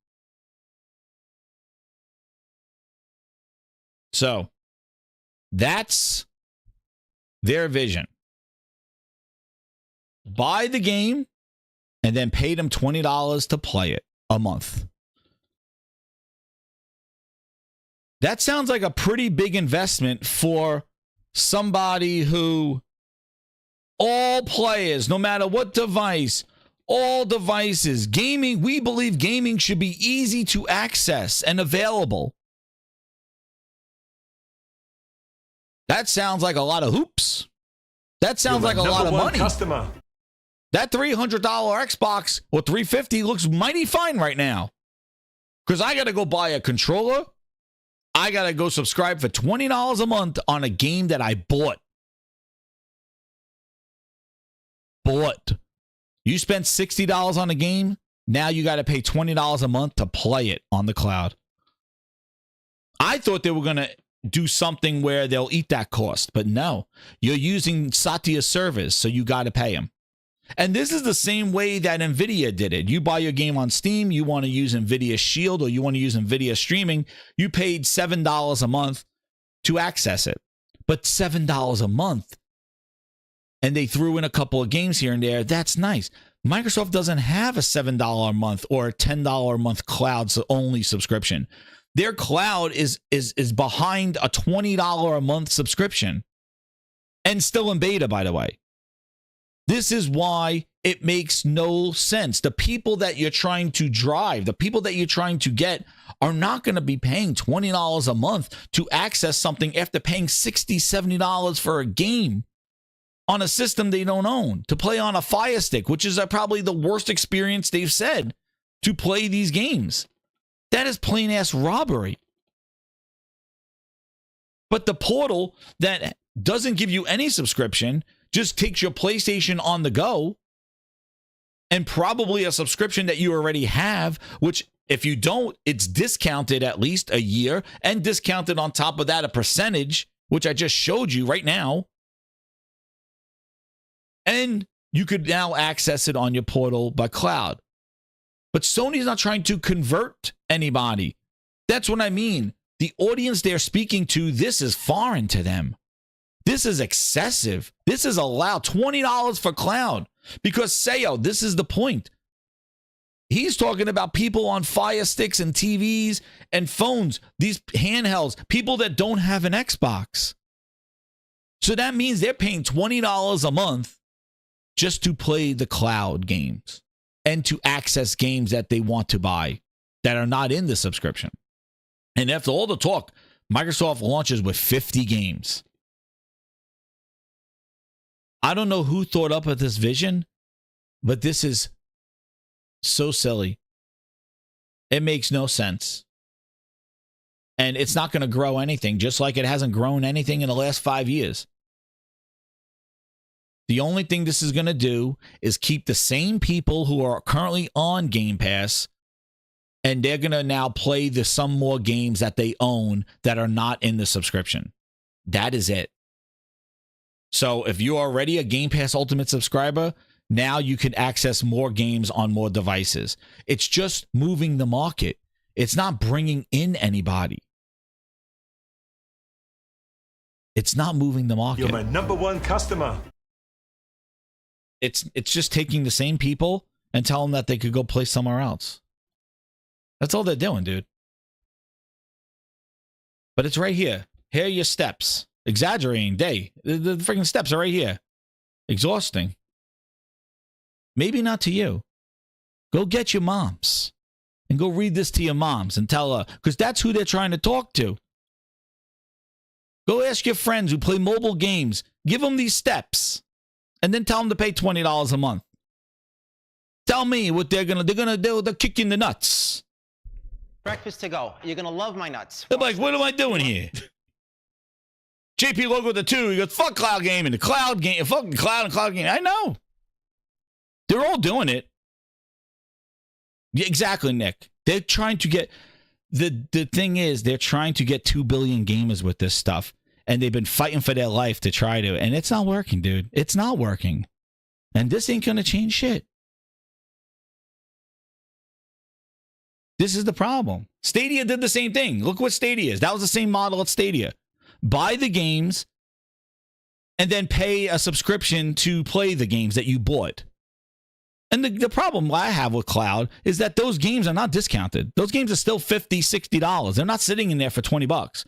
Speaker 4: So, that's their vision. Buy the game and then pay them $20 to play it a month. That sounds like a pretty big investment for somebody who all players, no matter what device, all devices, gaming, we believe gaming should be easy to access and available. That sounds like a lot of hoops. That sounds like a lot of money.
Speaker 7: Customer.
Speaker 4: That $300 Xbox or $350 looks mighty fine right now. Because I got to go buy a controller. I got to go subscribe for $20 a month on a game that I bought. You spent $60 on a game. Now you got to pay $20 a month to play it on the cloud. I thought they were going to do something where they'll eat that cost. But no, you're using Satya's service, so you got to pay them. And this is the same way that NVIDIA did it. You buy your game on Steam, you want to use NVIDIA Shield or you want to use NVIDIA Streaming, you paid $7 a month to access it. But $7 a month, and they threw in a couple of games here and there, that's nice. Microsoft doesn't have a $7 a month or a $10 a month cloud-only subscription. Their cloud is behind a $20 a month subscription. And still in beta, by the way. This is why it makes no sense. The people that you're trying to drive, the people that you're trying to get are not going to be paying $20 a month to access something after paying $60, $70 for a game on a system they don't own, to play on a Fire Stick, which is probably the worst experience they've said to play these games. That is plain ass robbery. But the portal that doesn't give you any subscription just takes your PlayStation on the go and probably a subscription that you already have, which if you don't, it's discounted at least a year and discounted on top of that a percentage, which I just showed you right now. And you could now access it on your portal by cloud. But Sony's not trying to convert anybody. That's what I mean. The audience they're speaking to, this is foreign to them. This is excessive. This is allowed. $20 for cloud. Because Sayo, this is the point. He's talking about people on Fire Sticks and TVs and phones, these handhelds, people that don't have an Xbox. So that means they're paying $20 a month just to play the cloud games and to access games that they want to buy that are not in the subscription. And after all the talk, Microsoft launches with 50 games. I don't know who thought up with this vision, but this is so silly. It makes no sense. And it's not going to grow anything, just like it hasn't grown anything in the last 5 years. The only thing this is going to do is keep the same people who are currently on Game Pass, and they're going to now play some more games that they own that are not in the subscription. That is it. So if you're already a Game Pass Ultimate subscriber, now you can access more games on more devices. It's just moving the market. It's not bringing in anybody. It's not moving the market.
Speaker 7: You're my number one customer.
Speaker 4: It's just taking the same people and telling them that they could go play somewhere else. That's all they're doing, dude. But it's right here. Here are your steps. Exaggerating, the freaking steps are right here. Exhausting. Maybe not to you. Go get your moms and go read this to your moms and tell her, because that's who they're trying to talk to. Go ask your friends who play mobile games. Give them these steps and then tell them to pay $20 a month. Tell me what they're going to do. They'll kick you in the nuts.
Speaker 9: Breakfast to go. You're going to love my nuts.
Speaker 4: They're like, what am I doing here? JP Logo the 2, he goes, fuck cloud gaming, the cloud game, fucking cloud and cloud gaming. I know. They're all doing it. Yeah, exactly, Nick. They're trying to get, the thing is, they're trying to get 2 billion gamers with this stuff. And they've been fighting for their life to try to. And it's not working, dude. It's not working. And this ain't going to change shit. This is the problem. Stadia did the same thing. Look what Stadia is. That was the same model at Stadia. Buy the games and then pay a subscription to play the games that you bought. And the problem I have with cloud is that those games are not discounted. Those games are still $50, $60. They're not sitting in there for $20.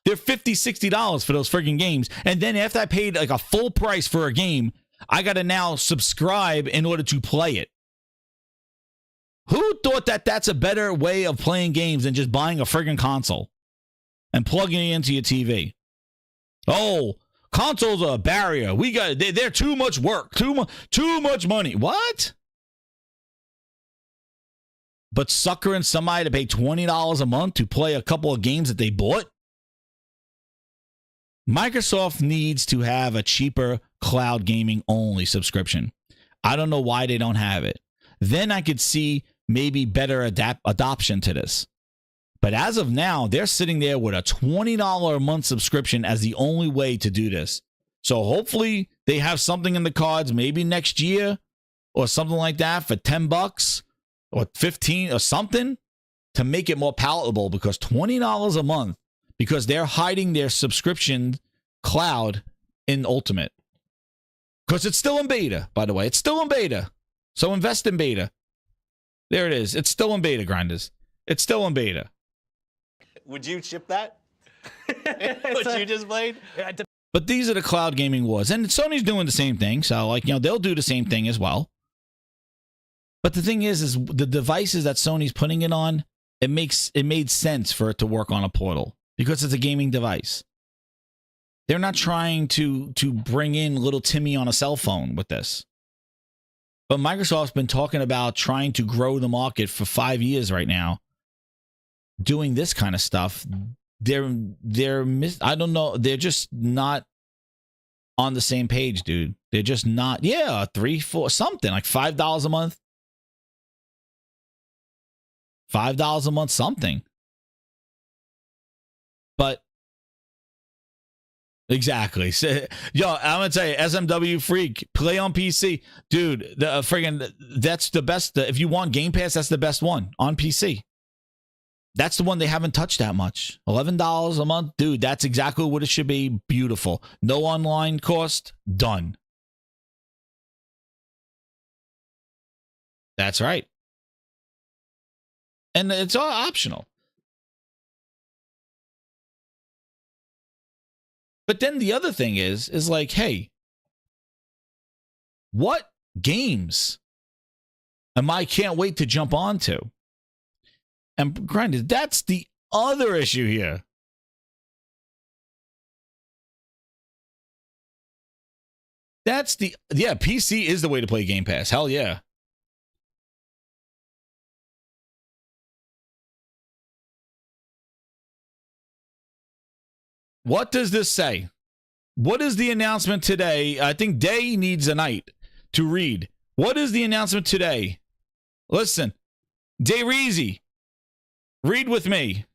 Speaker 4: They're $50, $60 for those friggin' games. And then after I paid like a full price for a game, I got to now subscribe in order to play it. Who thought that that's a better way of playing games than just buying a friggin' console and plugging it into your TV? Oh, consoles are a barrier. They're too much work, too much money. What? But suckering somebody to pay $20 a month to play a couple of games that they bought? Microsoft needs to have a cheaper cloud gaming only subscription. I don't know why they don't have it. Then I could see maybe better adoption to this. But as of now, they're sitting there with a $20 a month subscription as the only way to do this. So hopefully they have something in the cards maybe next year or something like that for $10 or 15 or something to make it more palatable, because $20 a month, because they're hiding their subscription cloud in Ultimate. Because it's still in beta, by the way. It's still in beta. So invest in beta. There it is. It's still in beta, Grinders. It's still in beta.
Speaker 5: Would you ship that? What you just played?
Speaker 4: But these are the cloud gaming wars. And Sony's doing the same thing. So, like, they'll do the same thing as well. But the thing is the devices that Sony's putting it on, it made sense for it to work on a portal because it's a gaming device. They're not trying to bring in little Timmy on a cell phone with this. But Microsoft's been talking about trying to grow the market for 5 years right now. Doing this kind of stuff, I don't know, they're just not on the same page, dude. They're just not. Yeah, 3, 4, something like $5 a month. $5 a month, something. But exactly. Yo, I'm gonna tell you, SMW freak, play on PC, dude. The friggin' that's the best. If you want Game Pass, that's the best one on PC. That's the one they haven't touched that much. $11 a month, dude. That's exactly what it should be. Beautiful. No online cost. Done. That's right. And it's all optional. But then the other thing is like, hey, what games can't wait to jump onto? And granted, that's the other issue here. PC is the way to play Game Pass. Hell yeah. What does this say? What is the announcement today? I think Day needs a night to read. What is the announcement today? Listen, Day Reezy, read with me.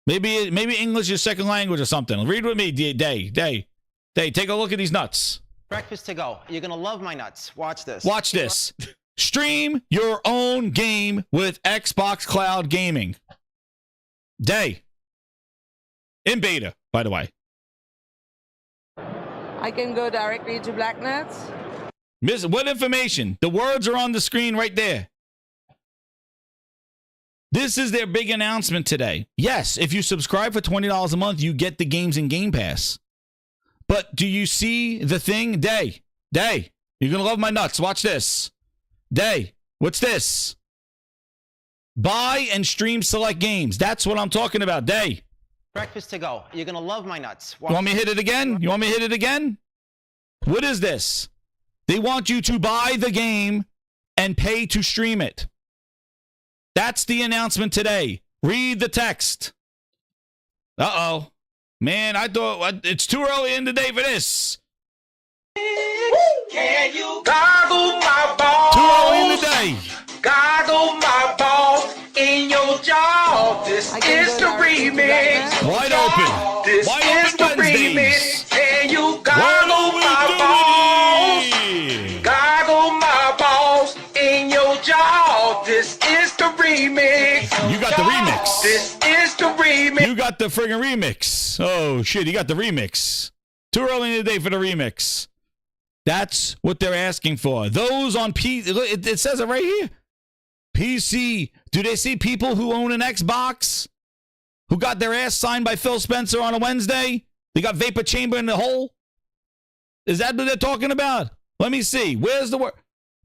Speaker 4: Maybe English is second language or something. Read with me, Day. Take a look at these nuts.
Speaker 9: Breakfast to go. You're gonna love my nuts. Watch this.
Speaker 4: Watch this. Stream your own game with Xbox Cloud Gaming. Day. In beta, by the way.
Speaker 6: I can go directly to Blacknet.
Speaker 4: Miss, what information? The words are on the screen right there. This is their big announcement today. Yes, if you subscribe for $20 a month, you get the games in Game Pass. But do you see the thing? Day, you're going to love my nuts. Watch this. Day, what's this? Buy and stream select games. That's what I'm talking about. Day.
Speaker 9: Breakfast to go. You're gonna love my nuts.
Speaker 4: You want me to hit it again? What is this? They want you to buy the game and pay to stream it. That's the announcement today. Read the text. Uh-oh. Man, I thought it's too early in the day for this.
Speaker 1: Can you goggle my balls?
Speaker 4: Too early in the day.
Speaker 1: Goggle my balls in your jaw. This is the remix.
Speaker 4: Wide open.
Speaker 1: This
Speaker 4: Wide
Speaker 1: is
Speaker 4: open
Speaker 1: the
Speaker 4: Wednesdays.
Speaker 1: remix. Can you goggle my balls? Goggle my balls in your jaw. This is the remix.
Speaker 4: You got the remix.
Speaker 1: This is the remix.
Speaker 4: You got the friggin' remix. Oh, shit. You got the remix. Too early in the day for the remix. That's what they're asking for. Those on PC, it says it right here. PC. Do they see people who own an Xbox who got their ass signed by Phil Spencer on a Wednesday? They got vapor chamber in the hole? Is that what they're talking about? Let me see. Where's the word?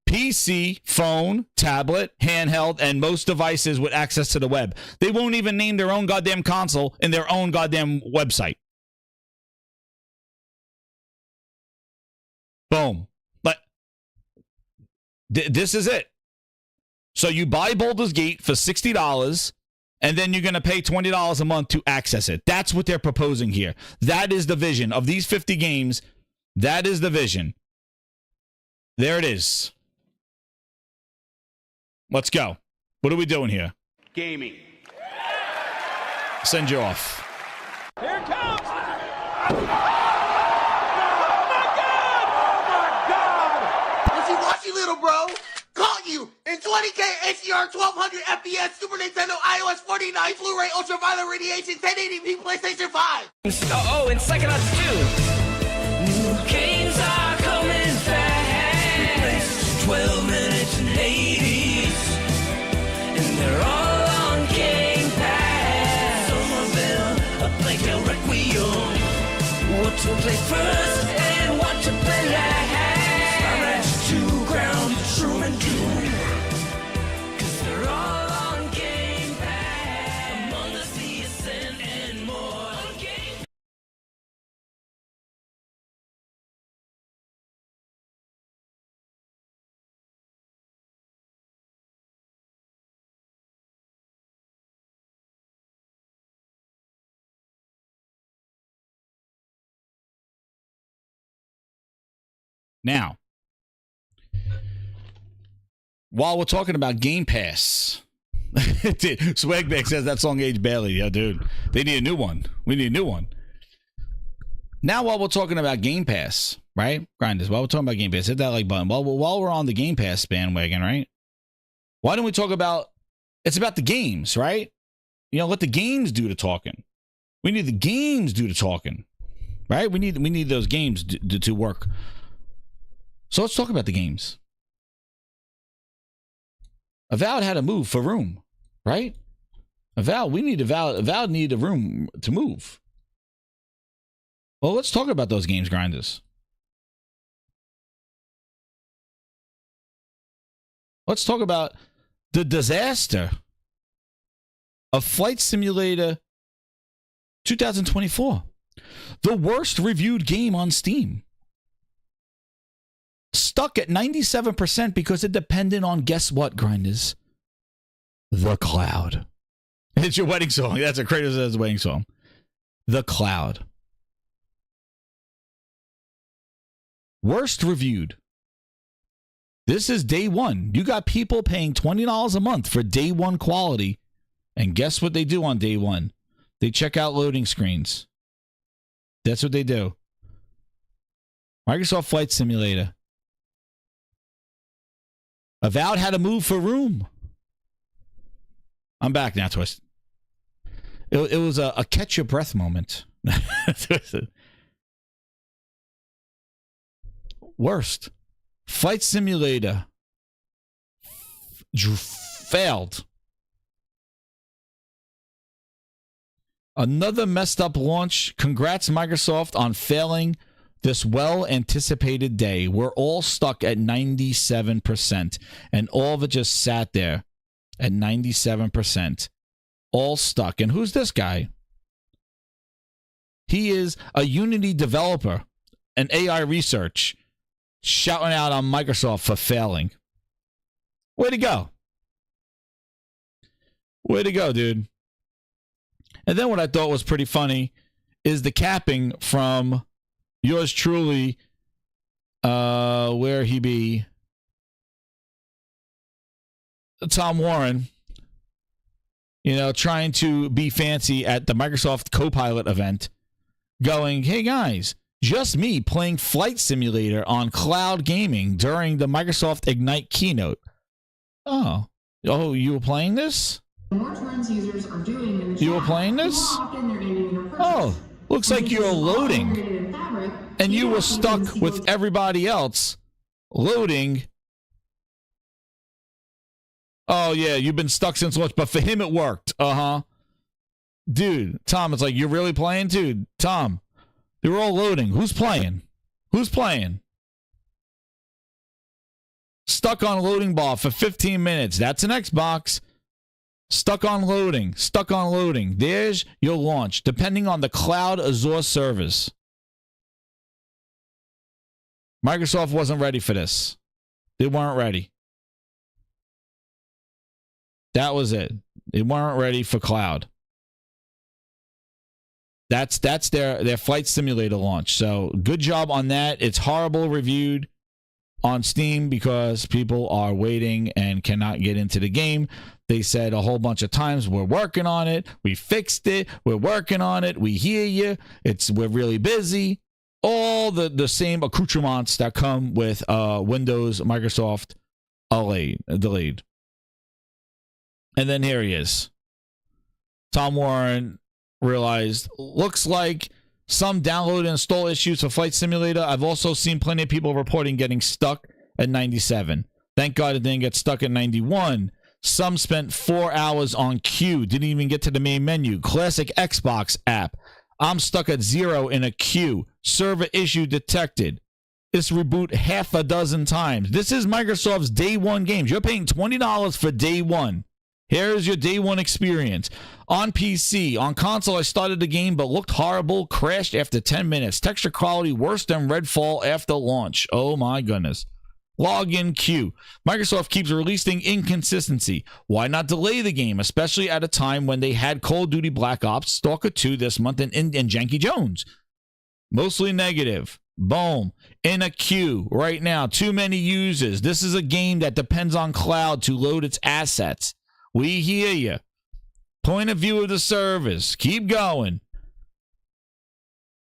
Speaker 4: PC, phone, tablet, handheld, and most devices with access to the web. They won't even name their own goddamn console in their own goddamn website. Boom. But this is it. So you buy Baldur's Gate for $60, and then you're going to pay $20 a month to access it. That's what they're proposing here. That is the vision of these 50 games. That is the vision. There it is. Let's go. What are we doing here?
Speaker 3: Gaming.
Speaker 4: Send you off.
Speaker 3: Here it comes.
Speaker 1: Wishy-washy little bro. Caught you in 20K HDR 1200 FPS Super Nintendo iOS 49 Blu-ray ultraviolet radiation 1080p PlayStation 5.
Speaker 10: Oh, and Psychonauts 2. New games are coming fast. 12 minutes and 80s. And they're all on Game Pass. Somerville, a Plague Tale Requiem. What to play first and what to play last. Skyrash 2, Ground, Shroom, and Doom. 'Cause they're all on Game Pass. Among Us, The Ascent, and more.
Speaker 4: Now, while we're talking about Game Pass, Swagbag says that song aged badly. Yeah, dude. They need a new one. We need a new one. Now, while we're talking about Game Pass, right? Grinders, while we're talking about Game Pass, hit that like button. While we're on the Game Pass bandwagon, right? Why don't we talk about, it's about the games, right? You know, let the games do the talking. We need the games do the talking, right? We need those games to work. So let's talk about the games. Avowed had to move for room, right? Avowed need a room to move. Well, let's talk about those games, Grinders. Let's talk about the disaster of Flight Simulator 2024. The worst reviewed game on Steam. Stuck at 97% because it depended on, guess what, Grinders? The cloud. It's your wedding song. That's a Kratos' wedding song. The cloud. Worst reviewed. This is day one. You got people paying $20 a month for day one quality. And guess what they do on day one? They check out loading screens. That's what they do. Microsoft Flight Simulator. Avowed had to move for room. I'm back now, Twist. It was a catch your breath moment. Worst. Flight Simulator. Failed. Another messed up launch. Congrats, Microsoft, on failing this well-anticipated day. We're all stuck at 97%. And all of it just sat there at 97%. All stuck. And who's this guy? He is a Unity developer, an AI research, shouting out on Microsoft for failing. Way to go. Way to go, dude. And then what I thought was pretty funny is the capping from yours truly, where he be, Tom Warren, you know, trying to be fancy at the Microsoft Copilot event, going, hey guys, just me playing Flight Simulator on cloud gaming during the Microsoft Ignite keynote. Oh, you were playing this? You were playing this? Oh, looks like you're loading. and you were stuck with everybody else loading. Oh, yeah, you've been stuck since launch, but for him it worked. Uh-huh. Dude, Tom, it's like, you're really playing? Dude, Tom, they were all loading. Who's playing? Who's playing? Stuck on loading bar for 15 minutes. That's an Xbox. Stuck on loading. Stuck on loading. There's your launch, depending on the cloud Azure service. Microsoft wasn't ready for this. They weren't ready. That was it. They weren't ready for cloud. That's their flight simulator launch. So good job on that. It's horrible reviewed on Steam because people are waiting and cannot get into the game. They said a whole bunch of times, we're working on it. We fixed it. We're working on it. We hear you. We're really busy. All the same accoutrements that come with Windows, Microsoft delayed. And then here he is. Tom Warren realized, looks like some download and install issues for Flight Simulator. I've also seen plenty of people reporting getting stuck at 97. Thank God it didn't get stuck at 91. Some spent 4 hours on queue. Didn't even get to the main menu. Classic Xbox app. I'm stuck at 0 in a queue. Server issue detected. This reboot half a dozen times. This is Microsoft's day one games. You're paying $20 for day one. Here's your day one experience. On PC, on console, I started the game but looked horrible, crashed after 10 minutes. Texture quality worse than Redfall after launch. Oh my goodness. Login queue. Microsoft keeps releasing inconsistency. Why not delay the game, especially at a time when they had Call of Duty Black Ops, Stalker 2 this month, and Janky Jones? Mostly negative. Boom. In a queue right now. Too many users. This is a game that depends on cloud to load its assets. We hear you. Point of view of the service. Keep going.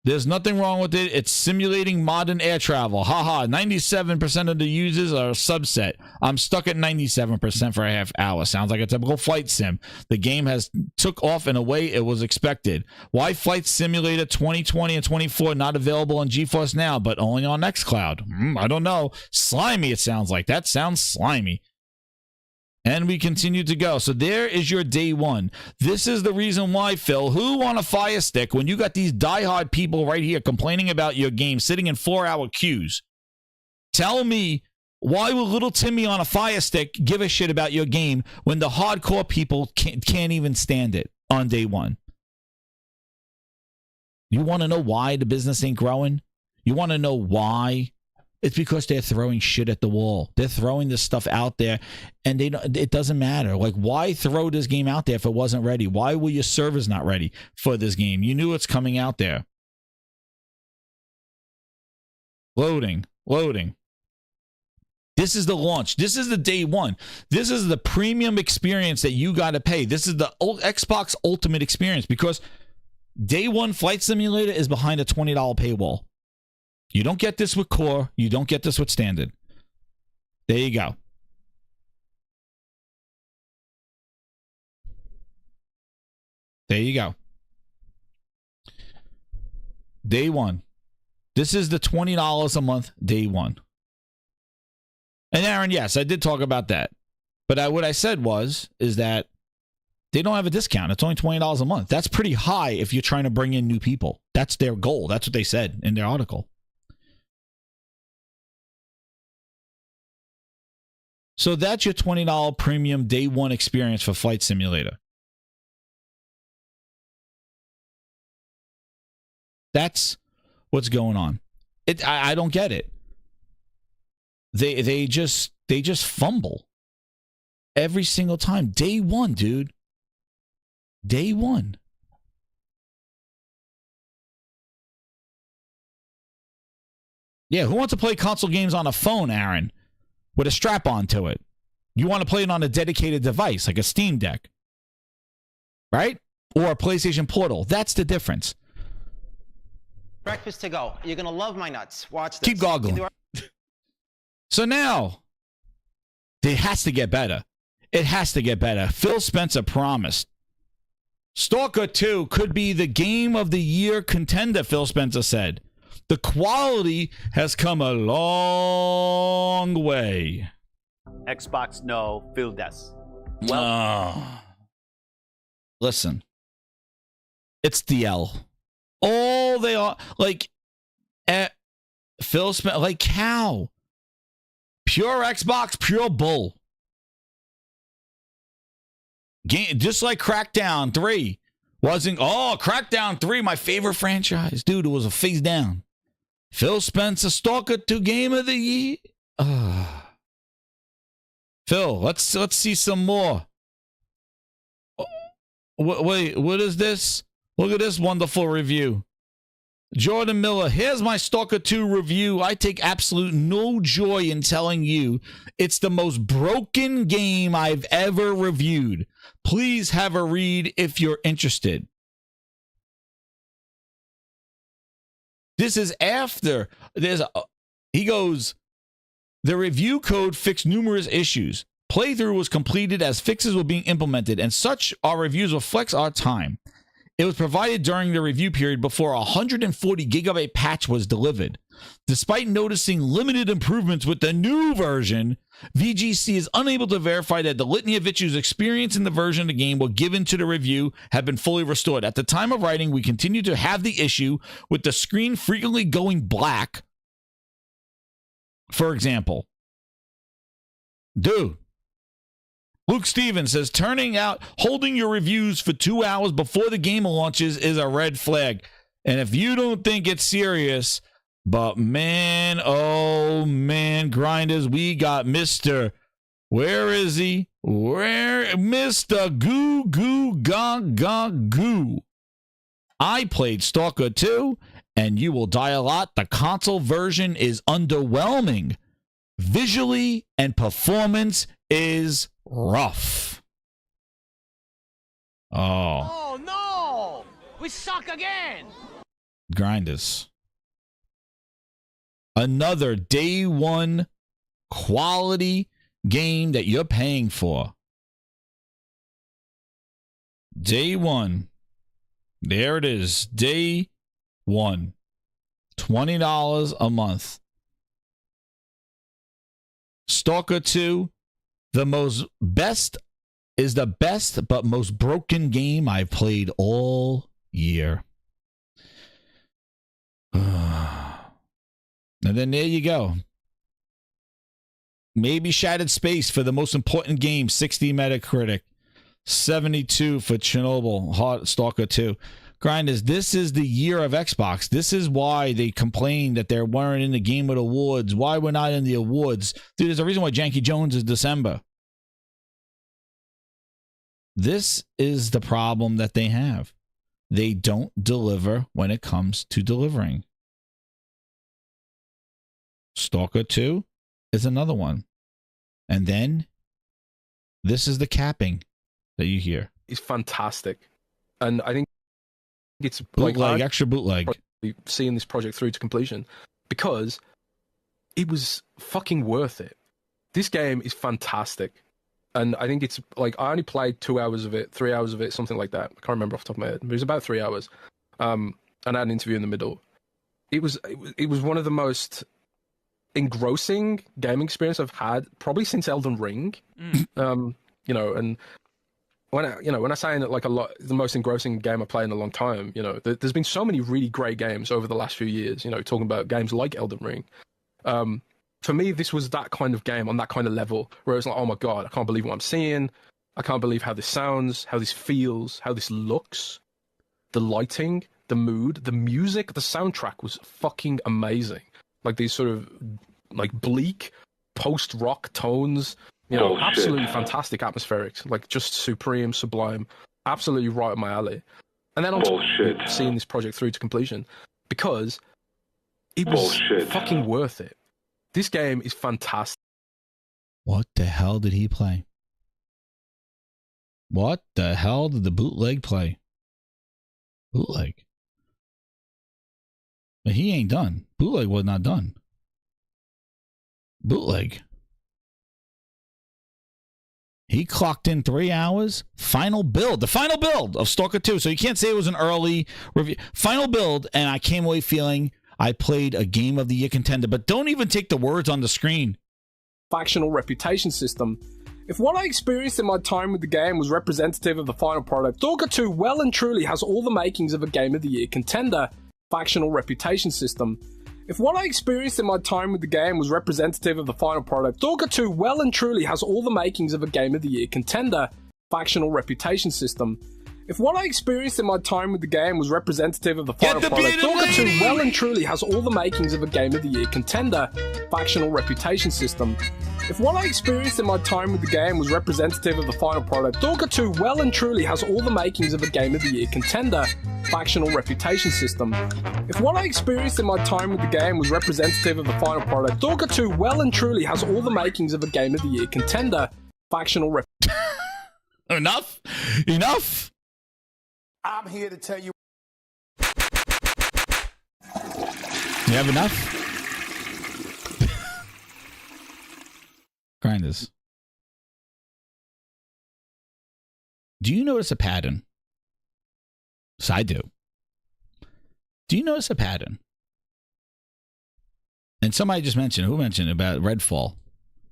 Speaker 4: There's nothing wrong with it. It's simulating modern air travel. Haha, 97% of the users are a subset. I'm stuck at 97% for a half hour. Sounds like a typical flight sim. The game has took off in a way it was expected. Why Flight Simulator 2020 and 24 not available on GeForce Now, but only on xCloud? I don't know. Slimy, it sounds like. That sounds slimy. And we continue to go. So there is your day one. This is the reason why, Phil, who on a Fire Stick, when you got these diehard people right here complaining about your game sitting in 4-hour queues, tell me, why will little Timmy on a Fire Stick give a shit about your game when the hardcore people can't even stand it on day one? You want to know why the business ain't growing? You want to know why? It's because they're throwing shit at the wall. They're throwing this stuff out there, and it doesn't matter. Like, why throw this game out there if it wasn't ready? Why were your servers not ready for this game? You knew it's coming out there. Loading. This is the launch. This is the day one. This is the premium experience that you got to pay. This is the Xbox Ultimate experience, because day one Flight Simulator is behind a $20 paywall. You don't get this with Core. You don't get this with Standard. There you go. There you go. Day one. This is the $20 a month day one. And Aaron, yes, I did talk about that. But what I said is that they don't have a discount. It's only $20 a month. That's pretty high if you're trying to bring in new people. That's their goal. That's what they said in their article. So that's your $20 premium day one experience for Flight Simulator. That's what's going on. I don't get it. They just fumble every single time. Day one, dude. Day one. Yeah, who wants to play console games on a phone, Aaron? With a strap on to it. You want to play it on a dedicated device, like a Steam Deck. Right? Or a PlayStation Portal. That's the difference.
Speaker 9: Breakfast to go. You're going to love my nuts. Watch this.
Speaker 4: Keep goggling. So now, it has to get better. It has to get better. Phil Spencer promised. Stalker 2 could be the game of the year contender, Phil Spencer said. The quality has come a long way.
Speaker 5: Xbox no, Phil des.
Speaker 4: Listen, it's DL. All they are, like, Phil Spencer, like how? Pure Xbox, pure bull. Game, just like Crackdown 3 wasn't. Oh, Crackdown 3, my favorite franchise, dude. It was a face down. Phil Spencer, Stalker 2 Game of the Year. Phil, let's see some more. Wait, what is this? Look at this wonderful review. Jordan Miller, here's my Stalker 2 review. I take absolute no joy in telling you it's the most broken game I've ever reviewed. Please have a read if you're interested. This is after he goes, the review code fixed numerous issues. Playthrough was completed as fixes were being implemented, and such our reviews reflects our time. It was provided during the review period before a 140 gigabyte patch was delivered. Despite noticing limited improvements with the new version, VGC is unable to verify that the litany of issues experienced in the version of the game were given to the review have been fully restored. At the time of writing, we continue to have the issue with the screen frequently going black. For example, dude, Luke Stevens says, holding your reviews for 2 hours before the game launches is a red flag. And if you don't think it's serious, but man, oh man, grinders, we got Mr. Where is he? Mr. Goo Goo Ga Goo. I played Stalker 2, and you will die a lot. The console version is underwhelming. Visually and performance is rough.
Speaker 10: Oh no! We suck again!
Speaker 4: Grinders. Another day one quality game that you're paying for. Day one. There it is. Day one. $20 a month. Stalker 2. The best but most broken game I've played all year. And then there you go. Maybe Shattered Space for the most important game, 60 Metacritic, 72 for Chernobyl, Stalker 2. Grinders, this is the year of Xbox. This is why they complained that they weren't in the Game of Awards. Why we're not in the awards. Dude, there's a reason why Janky Jones is December. This is the problem that they have. They don't deliver when it comes to delivering. Stalker 2 is another one. And then this is the capping that you hear.
Speaker 11: It's fantastic. And I think it's
Speaker 4: bootleg, extra bootleg.
Speaker 11: Seeing this project through to completion because it was fucking worth it. This game is fantastic. And I think it's like, I only played 2 hours of it, 3 hours of it, something like that. I can't remember off the top of my head. But it was about 3 hours. And I had an interview in the middle. It was one of the most engrossing gaming experience I've had probably since Elden Ring. And when I say that, like, a lot, the most engrossing game I played in a long time, there's been so many really great games over the last few years, talking about games like Elden Ring. For me, this was that kind of game on that kind of level where it's like, oh my God, I can't believe what I'm seeing. I can't believe how this sounds, how this feels, how this looks. The lighting, the mood, the music, the soundtrack was fucking amazing. Like these sort of like bleak post-rock tones, absolutely fantastic atmospherics, like just supreme, sublime, absolutely right up my alley. And then I'm seeing this project through to completion because it was fucking worth it. This game is fantastic.
Speaker 4: What the hell did he play? What the hell did the bootleg play? Bootleg. But he ain't done. Bootleg was not done. Bootleg. He clocked in 3 hours. Final build. The final build of Stalker 2. So you can't say it was an early review. Final build, and I came away feeling I played a Game of the Year contender, but don't even take the words on the screen.
Speaker 11: Factional reputation system. If what I experienced in my time with the game was representative of the final product, Stalker 2 well and truly has all the makings of a Game of the Year contender. Factional reputation system. If what I experienced in my time with the game was representative of the final product, Stalker 2 well and truly has all the makings of a Game of the Year contender. Factional reputation system. If what I experienced in my time with the game was representative of the final product, Stalker 2 well and truly has all the makings of a Game of the Year contender. Factional reputation system. If what I experienced in my time with the game was representative of the final product, Stalker 2 well and truly has all the makings of a Game of the Year contender. Factional reputation system. If what I experienced in my time with the game was representative of the final product, Stalker 2 well and truly has all the makings of a Game of the Year contender. Factional rep.
Speaker 4: Enough? Enough?
Speaker 3: I'm here to tell you.
Speaker 4: You have enough? Grinders. Do you notice a pattern? So I do. Do you notice a pattern? And somebody just mentioned, who mentioned about Redfall?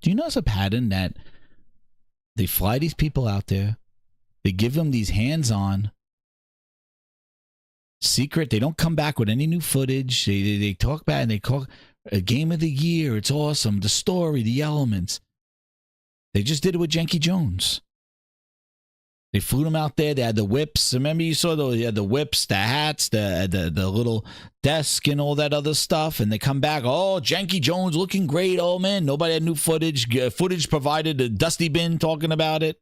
Speaker 4: Do you notice a pattern that they fly these people out there, they give them these hands-on secret, they don't come back with any new footage, they talk about and they call a Game of the Year, it's awesome, the story, the elements. They just did it with Janky Jones. They flew them out there, they had the whips, remember you saw they had the whips, the hats, the little desk and all that other stuff, and they come back, oh, Janky Jones looking great, oh man, nobody had new footage, footage provided, a Dusty Bin talking about it.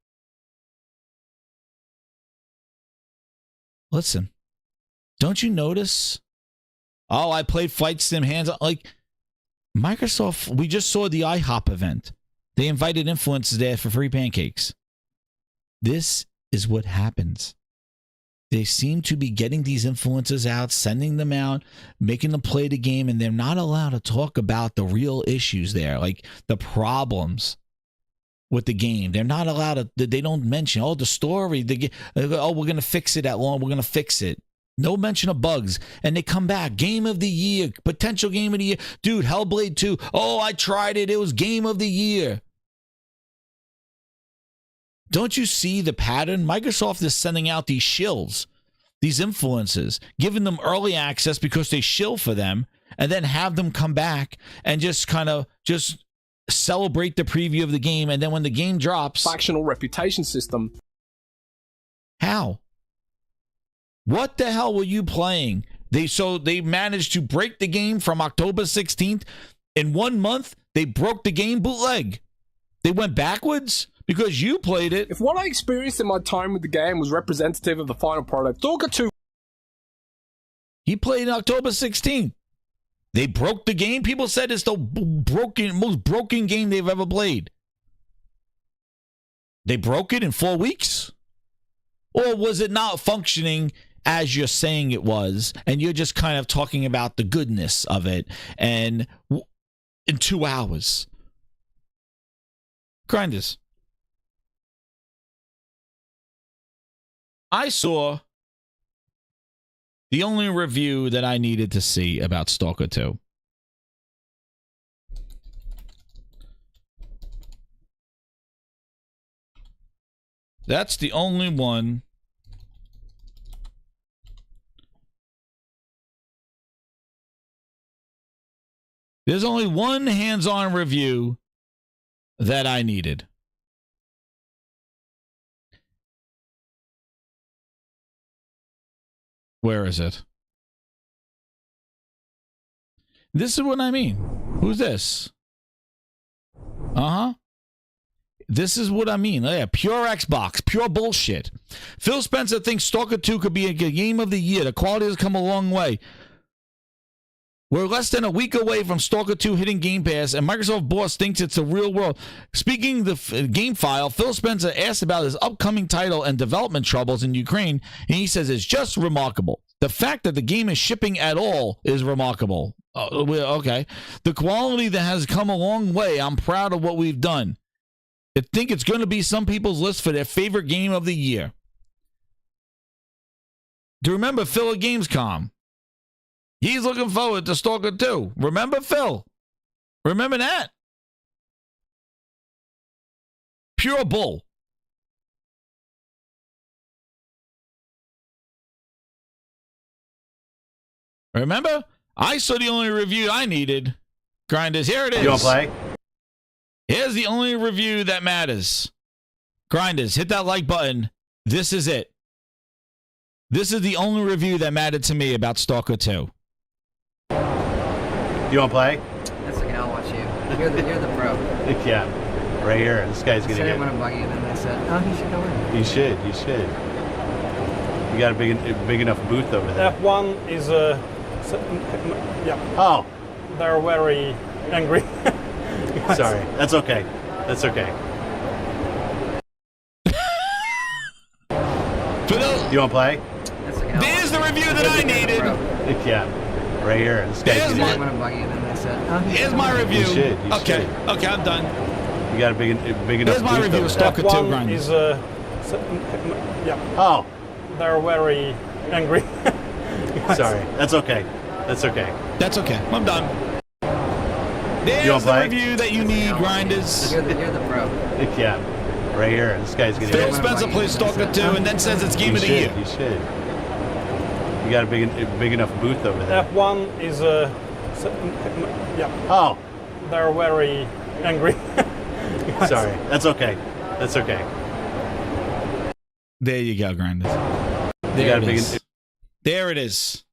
Speaker 4: Listen, don't you notice? Oh, I played Flight Sim hands-on. Like, Microsoft, we just saw the IHOP event. They invited influencers there for free pancakes. This is what happens. They seem to be getting these influencers out, sending them out, making them play the game, and they're not allowed to talk about the real issues there, like the problems with the game. They're not allowed to, they don't mention, oh, the story, oh, we're going to fix it at long, we're going to fix it. No mention of bugs. And they come back, Game of the Year, potential Game of the Year. Dude, Hellblade 2, oh, I tried it, it was Game of the Year. Don't you see the pattern? Microsoft is sending out these shills, these influencers, giving them early access because they shill for them, and then have them come back and just kind of just celebrate the preview of the game, and then when the game drops...
Speaker 11: Factional reputation system.
Speaker 4: How? What the hell were you playing? They managed to break the game from October 16th. In 1 month, they broke the game bootleg. They went backwards because you played it.
Speaker 11: If what I experienced in my time with the game was representative of the final product, Stalker 2...
Speaker 4: He played in October 16th. They broke the game. People said it's the most broken game they've ever played. They broke it in 4 weeks? Or was it not functioning as you're saying it was, and you're just kind of talking about the goodness of it, and in 2 hours? Grinders. I saw the only review that I needed to see about Stalker 2. That's the only one. There's only one hands-on review that I needed. Where is it? This is what I mean. Who's this? Uh-huh. This is what I mean. Yeah, pure Xbox. Pure bullshit. Phil Spencer thinks Stalker 2 could be a Game of the Year. The quality has come a long way. We're less than a week away from Stalker 2 hitting Game Pass, and Microsoft boss thinks it's a real world. Speaking of the game file, Phil Spencer asked about his upcoming title and development troubles in Ukraine, and he says it's just remarkable. The fact that the game is shipping at all is remarkable. Okay. The quality that has come a long way. I'm proud of what we've done. I think it's going to be some people's list for their favorite game of the year. Do you remember Phil at Gamescom? He's looking forward to Stalker 2. Remember, Phil? Remember that? Pure bull. Remember? I saw the only review I needed. Grinders, here it is.
Speaker 7: You want to play?
Speaker 4: Here's the only review that matters. Grinders, hit that like button. This is it. This is the only review that mattered to me about Stalker 2.
Speaker 7: You want to play?
Speaker 6: That's okay, I'll watch you. You're the pro.
Speaker 7: Yeah. Right here. This guy's going to
Speaker 6: I
Speaker 7: get...
Speaker 6: want to bug you, and then I said, oh, he should go in.
Speaker 7: You should. You should. You got a big enough booth over there.
Speaker 3: F1 is yeah.
Speaker 7: Oh.
Speaker 3: They're very angry.
Speaker 7: Sorry. That's okay. That's okay. You want to play?
Speaker 6: That's okay,
Speaker 4: There's the review that I needed.
Speaker 7: Yeah. Right here. This guy's
Speaker 4: Here's
Speaker 7: going
Speaker 6: I
Speaker 7: to
Speaker 6: want to bug you, and then I said, oh, he should
Speaker 4: Here's
Speaker 6: go
Speaker 4: my
Speaker 6: in.
Speaker 4: review.
Speaker 7: You should. You
Speaker 4: Okay.
Speaker 7: should.
Speaker 4: Okay, I'm done.
Speaker 7: You got a big enough
Speaker 4: Here's my
Speaker 7: booth
Speaker 4: review
Speaker 7: over
Speaker 4: of
Speaker 7: there.
Speaker 4: Stalker 2
Speaker 3: F1
Speaker 4: Grinders.
Speaker 3: is yeah.
Speaker 7: Oh.
Speaker 3: They're very angry.
Speaker 7: Sorry. That's okay. That's okay.
Speaker 4: That's okay. I'm done.
Speaker 7: You
Speaker 4: There's
Speaker 7: want
Speaker 4: the
Speaker 7: to play?
Speaker 4: review that you need, Grinders.
Speaker 6: You're the pro.
Speaker 7: Yeah. Right here. This guy's going to
Speaker 4: Phil
Speaker 7: get...
Speaker 4: Spencer plays Stalker 2 and then says it's Game
Speaker 7: You
Speaker 4: of the
Speaker 7: should.
Speaker 4: Year.
Speaker 7: You should. You got a big enough booth over there.
Speaker 3: F1 is yeah.
Speaker 7: Oh.
Speaker 3: They're very angry.
Speaker 7: Sorry. That's okay. That's okay.
Speaker 4: There you go, Grinders.
Speaker 7: You
Speaker 4: There
Speaker 7: got
Speaker 4: it
Speaker 7: a big...
Speaker 4: is. There it is.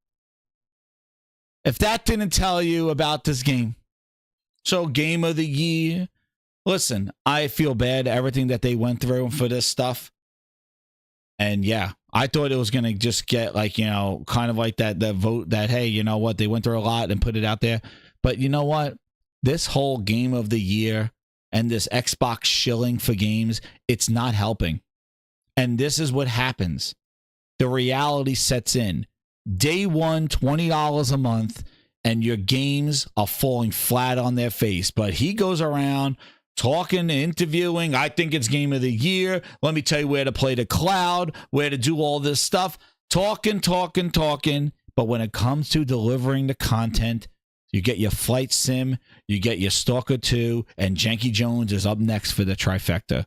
Speaker 4: If that didn't tell you about this game, so Game of the Year. Listen, I feel bad everything that they went through for this stuff. And yeah, I thought it was going to just get like, you know, kind of like that vote that, hey, you know what, they went through a lot and put it out there. But you know what? This whole Game of the Year and this Xbox shilling for games, it's not helping. And this is what happens. The reality sets in. Day one, $20 a month, and your games are falling flat on their face. But he goes around talking, interviewing. I think it's Game of the Year. Let me tell you where to play the cloud, where to do all this stuff. Talking. But when it comes to delivering the content, you get your Flight Sim, you get your Stalker 2, and Janky Jones is up next for the trifecta.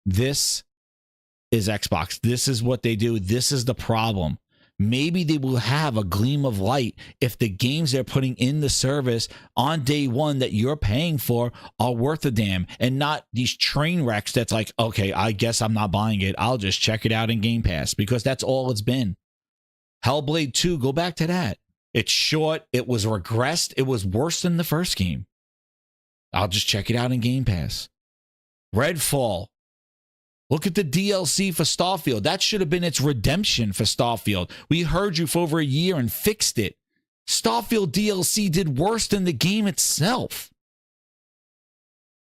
Speaker 4: This is Xbox. This is what they do. This is the problem. Maybe they will have a gleam of light if the games they're putting in the service on day one that you're paying for are worth a damn, and not these train wrecks that's like, okay, I guess I'm not buying it. I'll just check it out in Game Pass, because that's all it's been. Hellblade 2, go back to that. It's short. It was regressed. It was worse than the first game. I'll just check it out in Game Pass. Redfall. Look at the DLC for Starfield. That should have been its redemption for Starfield. We heard you for over a year and fixed it. Starfield DLC did worse than the game itself.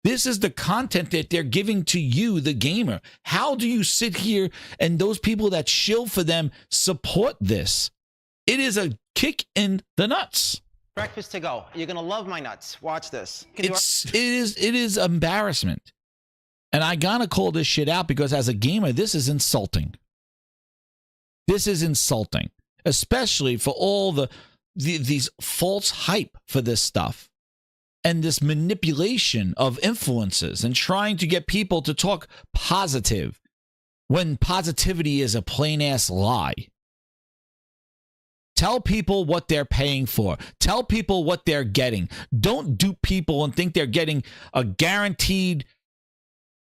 Speaker 4: This is the content that they're giving to you, the gamer. How do you sit here and those people that shill for them support this? It is a kick in the nuts.
Speaker 9: Breakfast to go. You're gonna love my nuts. Watch this.
Speaker 4: It is embarrassment. And I gotta call this shit out, because as a gamer, this is insulting. This is insulting, especially for all these false hype for this stuff and this manipulation of influences and trying to get people to talk positive when positivity is a plain ass lie. Tell people what they're paying for. Tell people what they're getting. Don't dupe people and think they're getting a guaranteed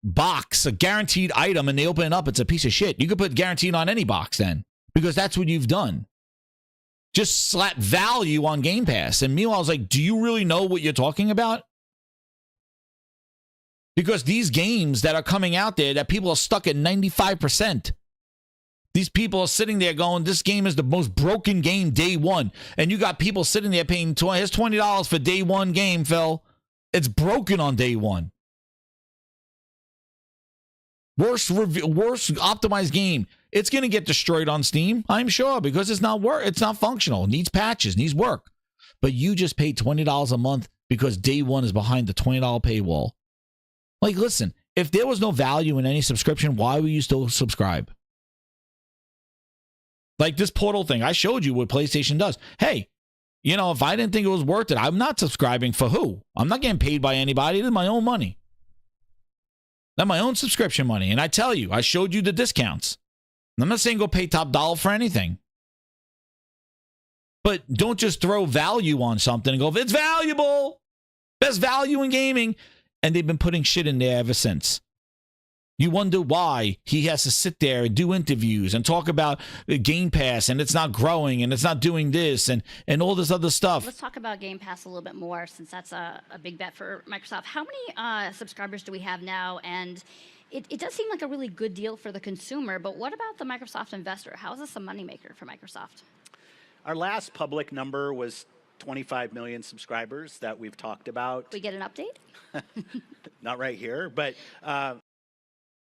Speaker 4: box, a guaranteed item, and they open it up, it's a piece of shit. You could put guaranteed on any box then, because that's what you've done. Just slap value on Game Pass. And meanwhile, I was like, do you really know what you're talking about? Because these games that are coming out there that people are stuck at 95%. These people are sitting there going, this game is the most broken game day one. And you got people sitting there paying here's $20 for day one game, Phil. It's broken on day one. Worst optimized game. It's going to get destroyed on Steam, I'm sure, because it's not functional. It needs patches, needs work. But you just paid $20 a month because day one is behind the $20 paywall. Like, listen, if there was no value in any subscription, why would you still subscribe? Like this Portal thing, I showed you what PlayStation does. Hey, you know, if I didn't think it was worth it, I'm not subscribing for who? I'm not getting paid by anybody. It is my own money. That's my own subscription money. And I tell you, I showed you the discounts. I'm not saying go pay top dollar for anything. But don't just throw value on something and go, if it's valuable, best value in gaming. And they've been putting shit in there ever since. You wonder why he has to sit there and do interviews and talk about Game Pass and it's not growing and it's not doing this and all this other stuff.
Speaker 12: Let's talk about Game Pass a little bit more, since that's a big bet for Microsoft. How many subscribers do we have now? And it does seem like a really good deal for the consumer, but what about the Microsoft investor? How is this a moneymaker for Microsoft?
Speaker 5: Our last public number was 25 million subscribers that we've talked about.
Speaker 12: We get an update?
Speaker 5: Not right here, but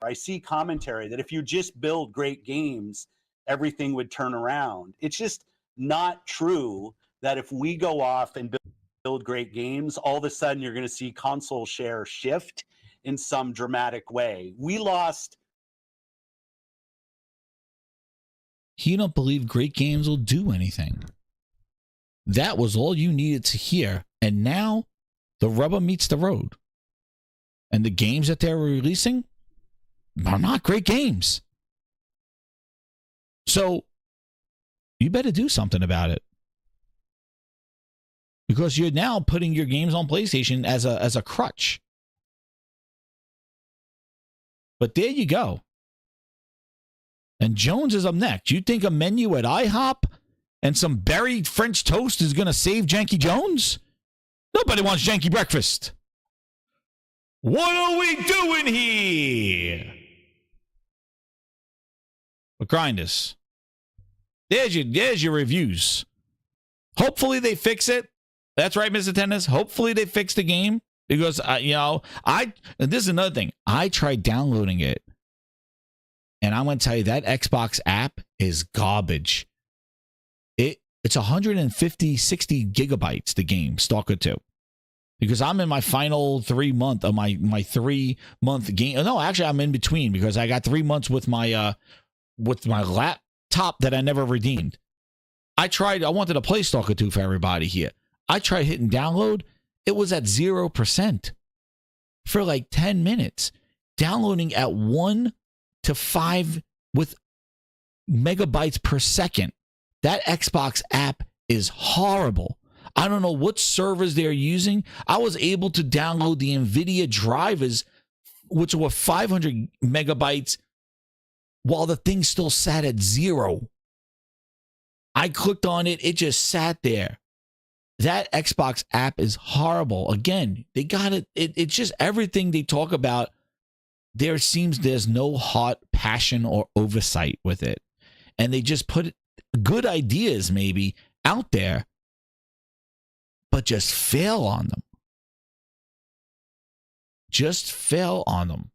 Speaker 5: I see commentary that if you just build great games, everything would turn around. It's just not true that if we go off and build great games, all of a sudden you're going to see console share shift in some dramatic way. We lost.
Speaker 4: You don't believe great games will do anything. That was all you needed to hear. And now the rubber meets the road. And the games that they're releasing are not great games. So you better do something about it. Because you're now putting your games on PlayStation as a crutch. But there you go. And Jones is up next. You think a menu at IHOP and some buried French toast is going to save Janky Jones? Nobody wants janky breakfast. What are we doing here? But Grindhouse, there's your reviews. Hopefully they fix it. That's right, Mr. Tennis. Hopefully they fix the game. Because, and this is another thing. I tried downloading it. And I'm going to tell you, that Xbox app is garbage. It's 150, 60 gigabytes, the game, Stalker 2. Because I'm in my final 3 month of my 3 month game. No, actually, I'm in between because I got 3 months with my laptop that I never redeemed. I wanted to play Stalker 2 for everybody here. I tried hitting download. It was at 0% for like 10 minutes. Downloading at 1 to 5 with megabytes per second. That Xbox app is horrible. I don't know what servers they're using. I was able to download the NVIDIA drivers, which were 500 megabytes, while the thing still sat at 0. I clicked on it. It just sat there. That Xbox app is horrible. Again, they got it. It's just everything they talk about. There's no heart, passion, or oversight with it. And they just put good ideas maybe out there, but just fail on them. Just fail on them.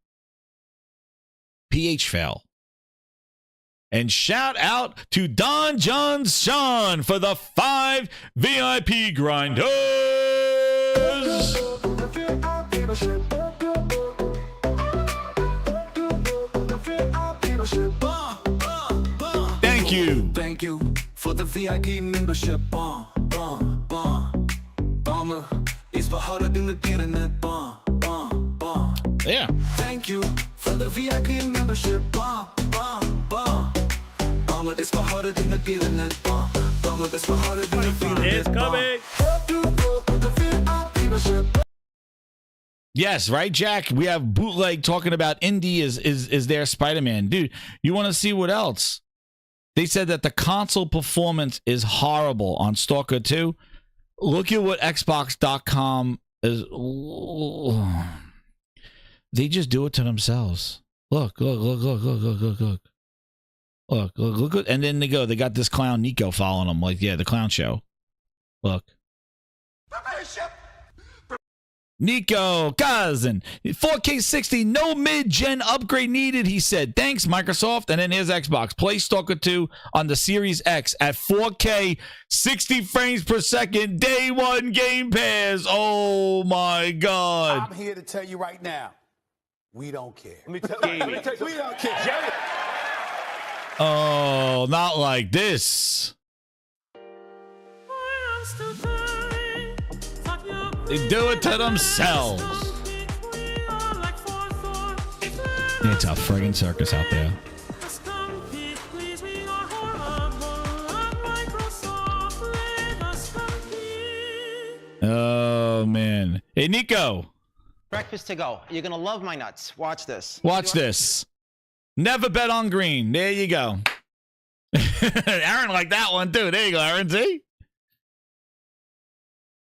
Speaker 4: PH fail. And shout out to Don John Sean for the 5 VIP grinders. Thank you.
Speaker 10: Thank you for the VIP membership. It's for harder than the internet.
Speaker 4: Yeah.
Speaker 10: Thank you for the VIP membership. It's for harder than the internet. It's for harder than the internet.
Speaker 7: It's coming.
Speaker 4: Yes, right, Jack? We have Bootleg talking about Indy is their Spider-Man. Dude, you want to see what else? They said that the console performance is horrible on Stalker 2. Look at what Xbox.com is. They just do it to themselves. Look. Look. And then they got this clown Nico following them. Like, yeah, the clown show. Look. Nico, cousin, 4K 60, no mid-gen upgrade needed, he said. Thanks, Microsoft. And then here's Xbox. Play Stalker 2 on the Series X at 4K, 60 frames per second, day one Game Pass. Oh, my God.
Speaker 1: I'm here to tell you right now, we don't care.
Speaker 3: We don't care.
Speaker 4: Oh, not like this. They do it to themselves. It's a friggin' circus out there. Oh, man. Hey, Nico.
Speaker 9: Breakfast to go. You're gonna love my nuts. Watch this.
Speaker 4: Watch this. Never bet on green. There you go. Aaron liked that one, too. There you go, Aaron. See?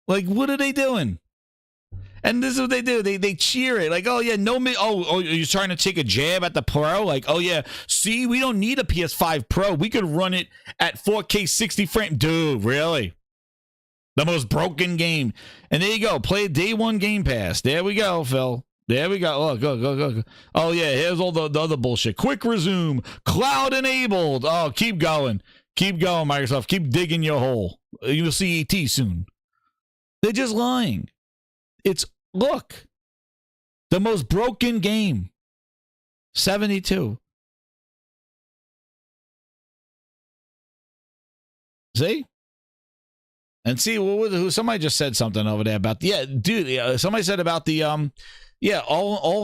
Speaker 4: Like, what are they doing? And this is what they do. They cheer it. Like, oh, yeah, oh, you're trying to take a jab at the Pro? Like, oh, yeah, see, we don't need a PS5 Pro. We could run it at 4K 60 frame. Dude, really? The most broken game. And there you go. Play day one Game Pass. There we go, Phil. There we go. Oh, go. Oh, yeah, here's all the other bullshit. Quick resume. Cloud enabled. Oh, keep going. Keep going, Microsoft. Keep digging your hole. You'll see ET soon. They're just lying. It's, look, the most broken game. 72. See? And see, who somebody just said something over there about, somebody said about the, all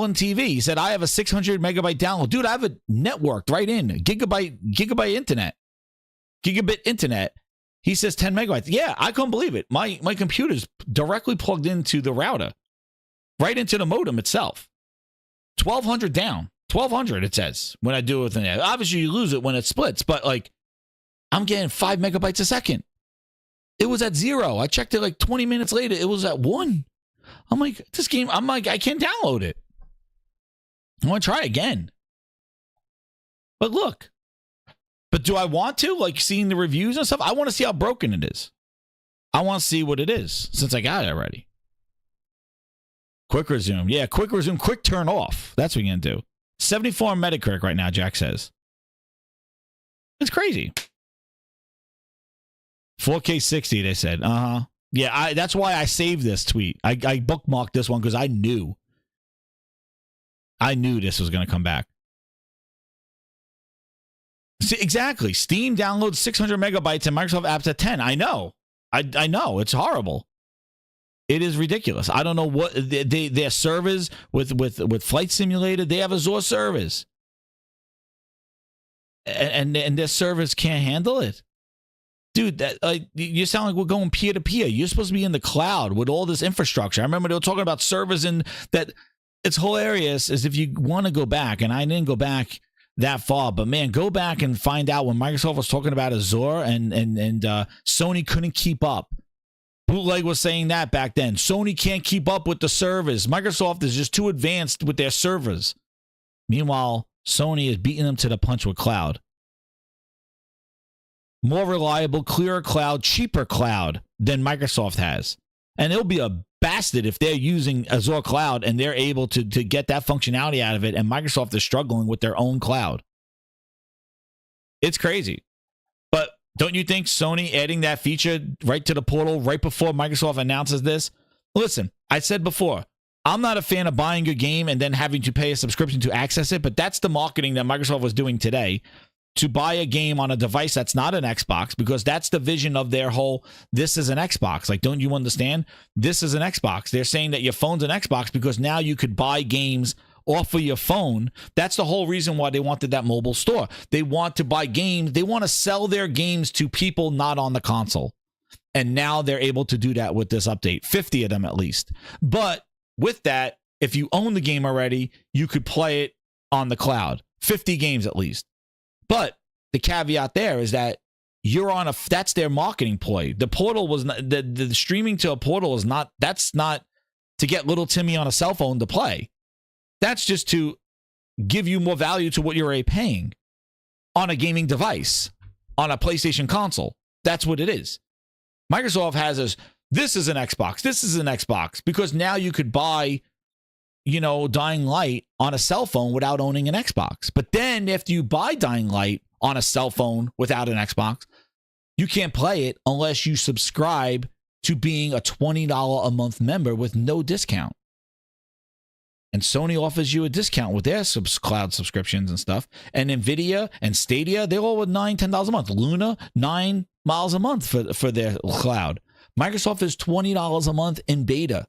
Speaker 4: on TV. He said, I have a 600 megabyte download. Dude, I have it networked right in. Gigabit internet. He says 10 megabytes. Yeah, I couldn't believe it. My computer's directly plugged into the router, right into the modem itself. 1200 down. 1200, it says, when I do it with an. Obviously, you lose it when it splits, but like, I'm getting 5 megabytes a second. It was at 0. I checked it like 20 minutes later. It was at 1. I'm like, this game, I can't download it. I want to try again. But look. But do I want to? Like, seeing the reviews and stuff? I want to see how broken it is. I want to see what it is, since I got it already. Quick resume. Yeah, quick resume, quick turn off. That's what you're going to do. 74 on Metacritic right now, Jack says. It's crazy. 4K 60, they said. Yeah, that's why I saved this tweet. I bookmarked this one because I knew this was going to come back. See, exactly. Steam downloads 600 megabytes and Microsoft apps at 10. I know. I know. It's horrible. It is ridiculous. I don't know what their servers with Flight Simulator, they have Azure servers. And their servers can't handle it. Dude, you sound like we're going peer to peer. You're supposed to be in the cloud with all this infrastructure. I remember they were talking about servers, and that it's hilarious. Is if you want to go back, and I didn't go back that far, but man, go back and find out when Microsoft was talking about Azure and Sony couldn't keep up. Bootleg was saying that back then. Sony can't keep up with the servers. Microsoft is just too advanced with their servers. Meanwhile, Sony is beating them to the punch with cloud. More reliable, clearer cloud, cheaper cloud than Microsoft has. And it'll be a bastard if they're using Azure Cloud and they're able to get that functionality out of it, and Microsoft is struggling with their own cloud. It's crazy. But don't you think Sony adding that feature right to the portal right before Microsoft announces this? Listen, I said before, I'm not a fan of buying a game and then having to pay a subscription to access it, but that's the marketing that Microsoft was doing today. To buy a game on a device that's not an Xbox, because that's the vision of their whole, this is an Xbox. Like, don't you understand? This is an Xbox. They're saying that your phone's an Xbox because now you could buy games off of your phone. That's the whole reason why they wanted that mobile store. They want to buy games. They want to sell their games to people not on the console. And now they're able to do that with this update, 50 of them at least. But with that, if you own the game already, you could play it on the cloud, 50 games at least. But the caveat there is that you're on that's their marketing ploy. The portal was not, the streaming to a portal is not, that's not to get little Timmy on a cell phone to play. That's just to give you more value to what you're already paying on a gaming device, on a PlayStation console. That's what it is. Microsoft has this is an Xbox. This is an Xbox, because now you could buy, Dying Light on a cell phone without owning an Xbox. But then if you buy Dying Light on a cell phone without an Xbox, you can't play it unless you subscribe to being a $20 a month member with no discount. And Sony offers you a discount with their cloud subscriptions and stuff. And Nvidia and Stadia, they're all with $9, $10 a month. Luna, $9 a month for their cloud. Microsoft is $20 a month in beta.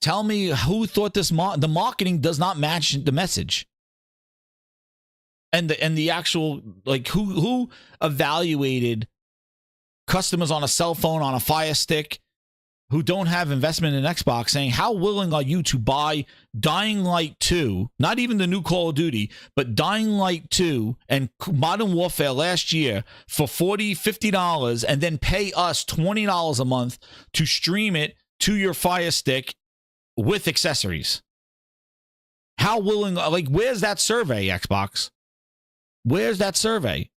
Speaker 4: Tell me who thought this the marketing does not match the message. And the actual, like, who evaluated customers on a cell phone, on a Fire Stick, who don't have investment in Xbox, saying, how willing are you to buy Dying Light 2, not even the new Call of Duty, but Dying Light 2 and Modern Warfare last year for $40, $50, and then pay us $20 a month to stream it to your Fire Stick with accessories? How willing, like, where's that survey, Xbox? Where's that survey?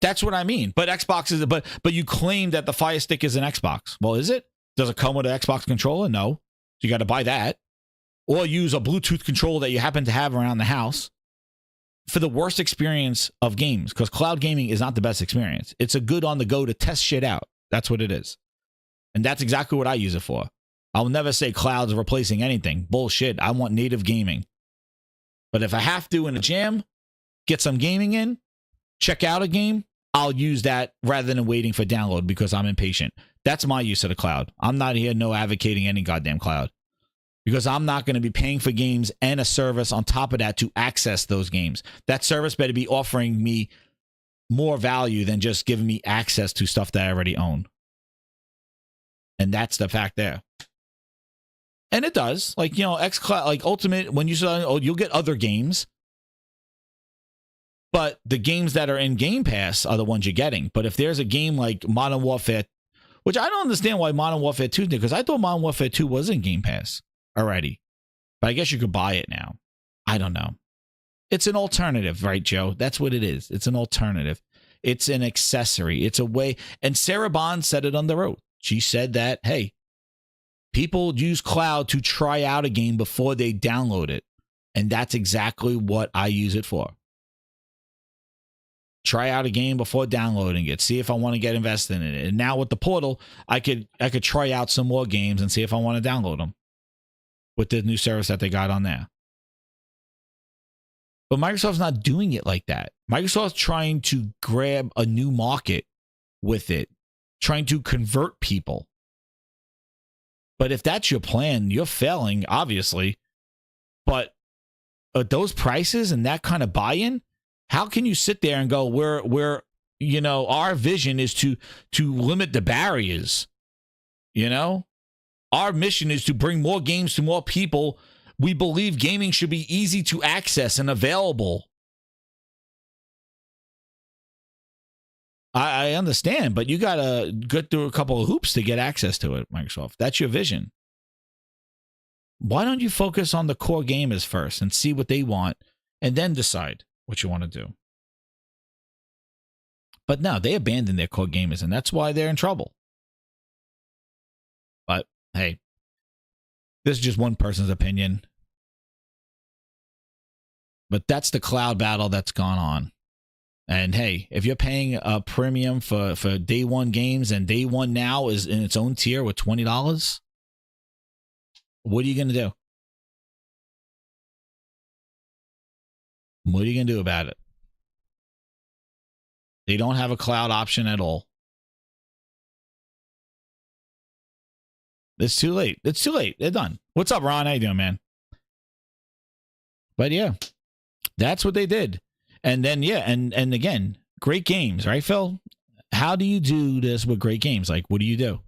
Speaker 4: That's what I mean. But Xbox is, but you claim that the Fire Stick is an Xbox. Well, is it? Does it come with an Xbox controller? No. You got to buy that. Or use a Bluetooth controller that you happen to have around the house for the worst experience of games. Because cloud gaming is not the best experience. It's a good on the go to test shit out. That's what it is. And that's exactly what I use it for. I'll never say cloud's replacing anything. Bullshit. I want native gaming. But if I have to in a jam, get some gaming in, check out a game, I'll use that rather than waiting for download because I'm impatient. That's my use of the cloud. I'm not here advocating any goddamn cloud because I'm not going to be paying for games and a service on top of that to access those games. That service better be offering me more value than just giving me access to stuff that I already own. And that's the fact there. And it does. Like, xCloud, like Ultimate, when you say, you'll get other games. But the games that are in Game Pass are the ones you're getting. But if there's a game like Modern Warfare, which I don't understand why Modern Warfare 2 did, because I thought Modern Warfare 2 was in Game Pass already. But I guess you could buy it now. I don't know. It's an alternative, right, Joe? That's what it is. It's an alternative. It's an accessory. It's a way. And Sarah Bond said it on the road. She said that, hey, people use cloud to try out a game before they download it. And that's exactly what I use it for. Try out a game before downloading it. See if I want to get invested in it. And now with the portal, I could try out some more games and see if I want to download them with the new service that they got on there. But Microsoft's not doing it like that. Microsoft's trying to grab a new market with it, trying to convert people. But if that's your plan, you're failing, obviously. But at those prices and that kind of buy-in, how can you sit there and go, we're our vision is to limit the barriers. Our mission is to bring more games to more people. We believe gaming should be easy to access and available. I understand, but you got to get through a couple of hoops to get access to it, Microsoft. That's your vision. Why don't you focus on the core gamers first and see what they want and then decide what you want to do? But no, they abandoned their core gamers, and that's why they're in trouble. But hey, this is just one person's opinion. But that's the cloud battle that's gone on. And hey, if you're paying a premium for day one games and day one now is in its own tier with $20, what are you going to do? What are you going to do about it? They don't have a cloud option at all. It's too late. It's too late. They're done. What's up, Ron? How you doing, man? But yeah, that's what they did. And then, yeah, and again, great games, right, Phil? How do you do this with great games? Like, what do you do?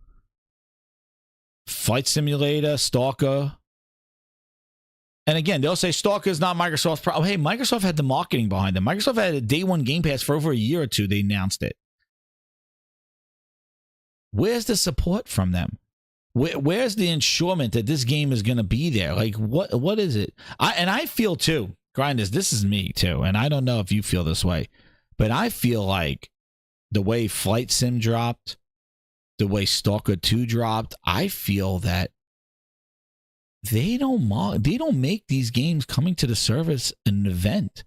Speaker 4: Flight Simulator, Stalker. And again, they'll say Stalker is not Microsoft's problem. Hey, Microsoft had the marketing behind them. Microsoft had a day one Game Pass for over a year or two. They announced it. Where's the support from them? Where's the ensurement that this game is going to be there? Like, what is it? I feel too, Grinders, this is me too, and I don't know if you feel this way, but I feel like the way Flight Sim dropped, the way Stalker 2 dropped, I feel that they don't make these games coming to the service an event.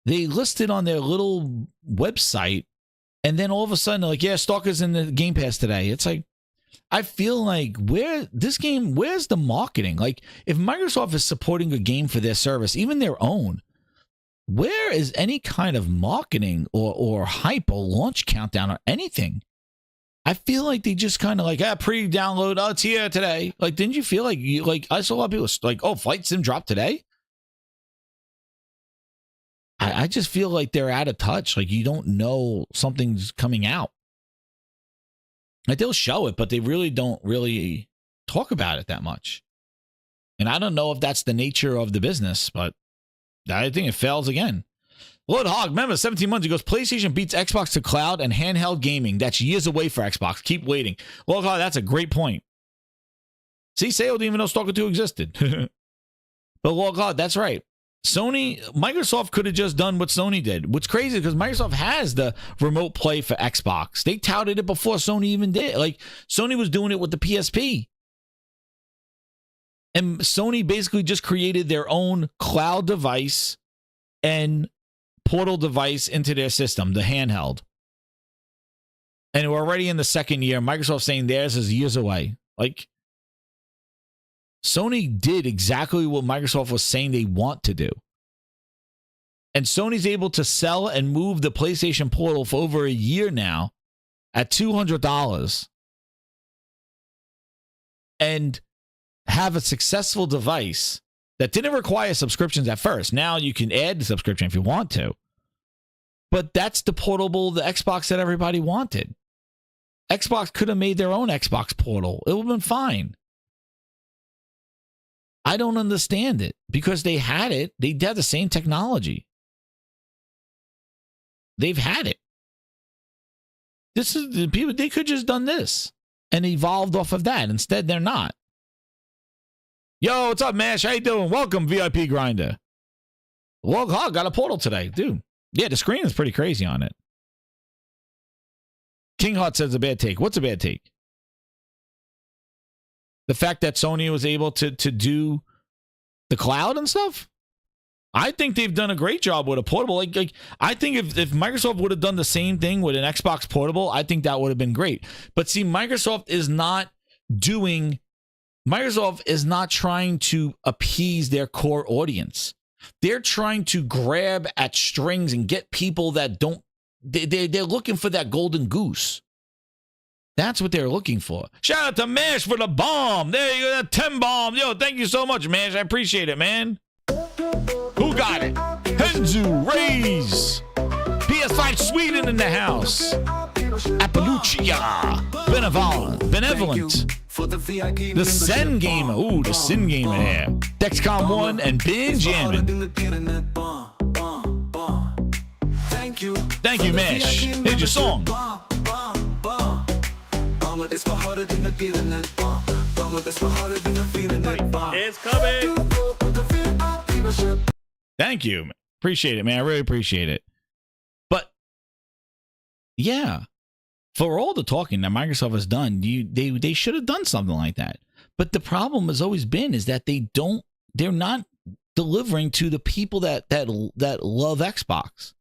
Speaker 4: They listed on their little website, and then all of a sudden, they're like, yeah, Stalker's in the Game Pass today. It's like, I feel like where's the marketing? Like, if Microsoft is supporting a game for their service, even their own, where is any kind of marketing or hype or launch countdown or anything? I feel like they just kind of like, pre-download, it's here today. Like, didn't you feel like I saw a lot of people like, oh, Flight Sim dropped today? I just feel like they're out of touch. Like, you don't know something's coming out. Like, they'll show it, but they really don't really talk about it that much. And I don't know if that's the nature of the business, but I think it fails again. Lord Hog, remember 17 months, he goes, PlayStation beats Xbox to cloud and handheld gaming. That's years away for Xbox. Keep waiting. Lord Hog, that's a great point. See, Sale didn't even know Stalker 2 existed. But Lord Hog, that's right. Microsoft could have just done what Sony did. What's crazy because Microsoft has the remote play for Xbox. They touted it before Sony even did. Like, Sony was doing it with the PSP. And Sony basically just created their own cloud device and portal device into their system, the handheld. And we're already in the second year. Microsoft saying theirs is years away. Like, Sony did exactly what Microsoft was saying they want to do. And Sony's able to sell and move the PlayStation Portal for over a year now at $200 and have a successful device that didn't require subscriptions at first. Now you can add the subscription if you want to. But that's the Xbox that everybody wanted. Xbox could have made their own Xbox Portal. It would have been fine. I don't understand it because they had it. They had the same technology. They've had it. This is the people. They could just done this and evolved off of that. Instead, they're not. Yo, what's up, Mash? How you doing? Welcome, VIP Grinder. Log Hog got a portal today, dude. Yeah, the screen is pretty crazy on it. King Hot says a bad take. What's a bad take? The fact that Sony was able to do the cloud and stuff? I think they've done a great job with a portable. Like I think if Microsoft would have done the same thing with an Xbox portable, I think that would have been great. But see, Microsoft is not trying to appease their core audience. They're trying to grab at strings and get people that don't, they're looking for that golden goose. That's what they're looking for. Shout out to Mash for the bomb. There you go, that 10 bomb. Yo, thank you so much, Mash. I appreciate it, man. Who got it? Henzu Rays. PS5 Sweden in the house. Appalachia. Benevolent. The Sen Gamer. Ooh, the Sin Gamer here. Dexcom 1 and Ben Jammin. Thank you, Mash. Here's your song. It's coming. Thank you. Appreciate it, man. I really appreciate it. But yeah, for all the talking that Microsoft has done, they should have done something like that. But the problem has always been is that they're not delivering to the people that love Xbox.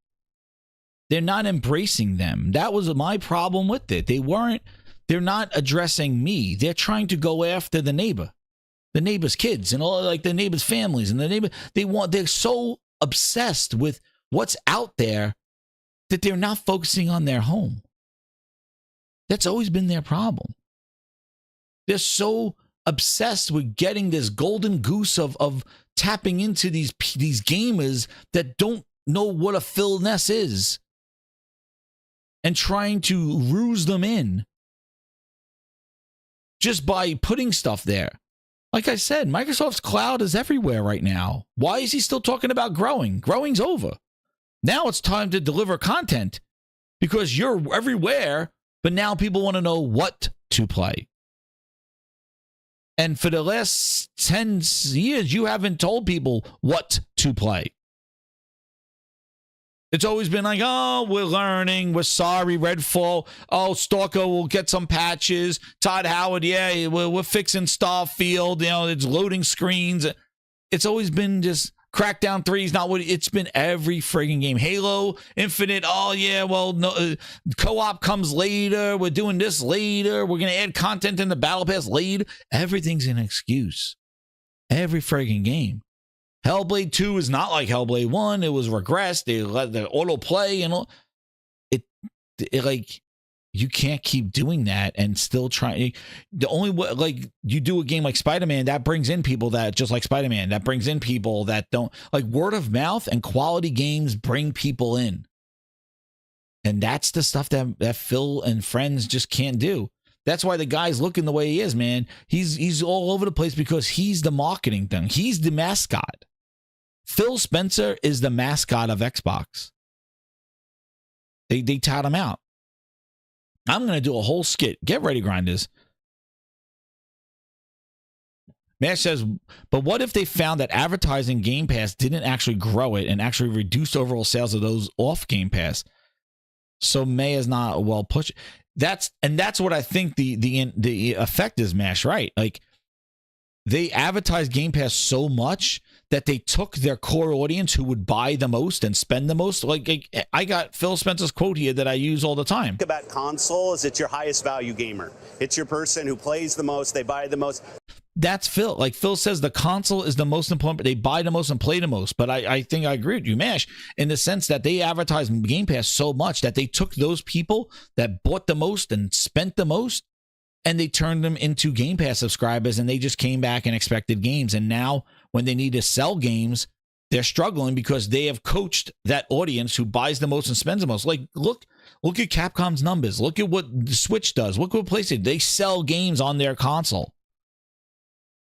Speaker 4: They're not embracing them. That was my problem with it. They're not addressing me. They're trying to go after the neighbor's kids and all, like the neighbor's families and they're so obsessed with what's out there that they're not focusing on their home. That's always been their problem. They're so obsessed with getting this golden goose of tapping into these gamers that don't know what a Phil Ness is and trying to ruse them in just by putting stuff there. Like I said, Microsoft's cloud is everywhere right now. Why is he still talking about growing? Growing's over. Now it's time to deliver content because you're everywhere, but now people want to know what to play. And for the last 10 years, you haven't told people what to play. It's always been like, oh, we're learning. We're sorry, Redfall. Oh, Stalker will get some patches. Todd Howard, yeah, we're fixing Starfield. You know, it's loading screens. It's always been just Crackdown 3 is not what it's been every friggin' game. Halo Infinite, oh, yeah, well, no, co-op comes later. We're doing this later. We're going to add content in the Battle Pass later. Everything's an excuse. Every friggin' game. Hellblade 2 is not like Hellblade 1. It was regressed. They let the autoplay and all. It like, you can't keep doing that and still trying. The only way, like, you do a game like Spider-Man, that brings in people that just like Spider-Man. That brings in people that don't like. Word of mouth and quality games bring people in. And that's the stuff that Phil and friends just can't do. That's why the guy's looking the way he is, man. He's all over the place because he's the marketing thing. He's the mascot. Phil Spencer is the mascot of Xbox. They tout him out. I'm going to do a whole skit. Get ready, grinders. Mash says, but what if they found that advertising Game Pass didn't actually grow it and actually reduced overall sales of those off Game Pass? So May is not well pushed. That's what I think the effect is, Mash, right? Like, they advertise Game Pass so much that they took their core audience who would buy the most and spend the most. Like, I got Phil Spencer's quote here that I use all the time.
Speaker 13: Think about console is it's your highest value gamer. It's your person who plays the most, they buy the most.
Speaker 4: That's Phil. Like, Phil says the console is the most important, but they buy the most and play the most. But I think I agree with you, Mash, in the sense that they advertise Game Pass so much that they took those people that bought the most and spent the most, and they turned them into Game Pass subscribers, and they just came back and expected games. And now when they need to sell games, they're struggling because they have coached that audience who buys the most and spends the most. Like, look at Capcom's numbers. Look at what the Switch does. Look what PlayStation. They sell games on their console.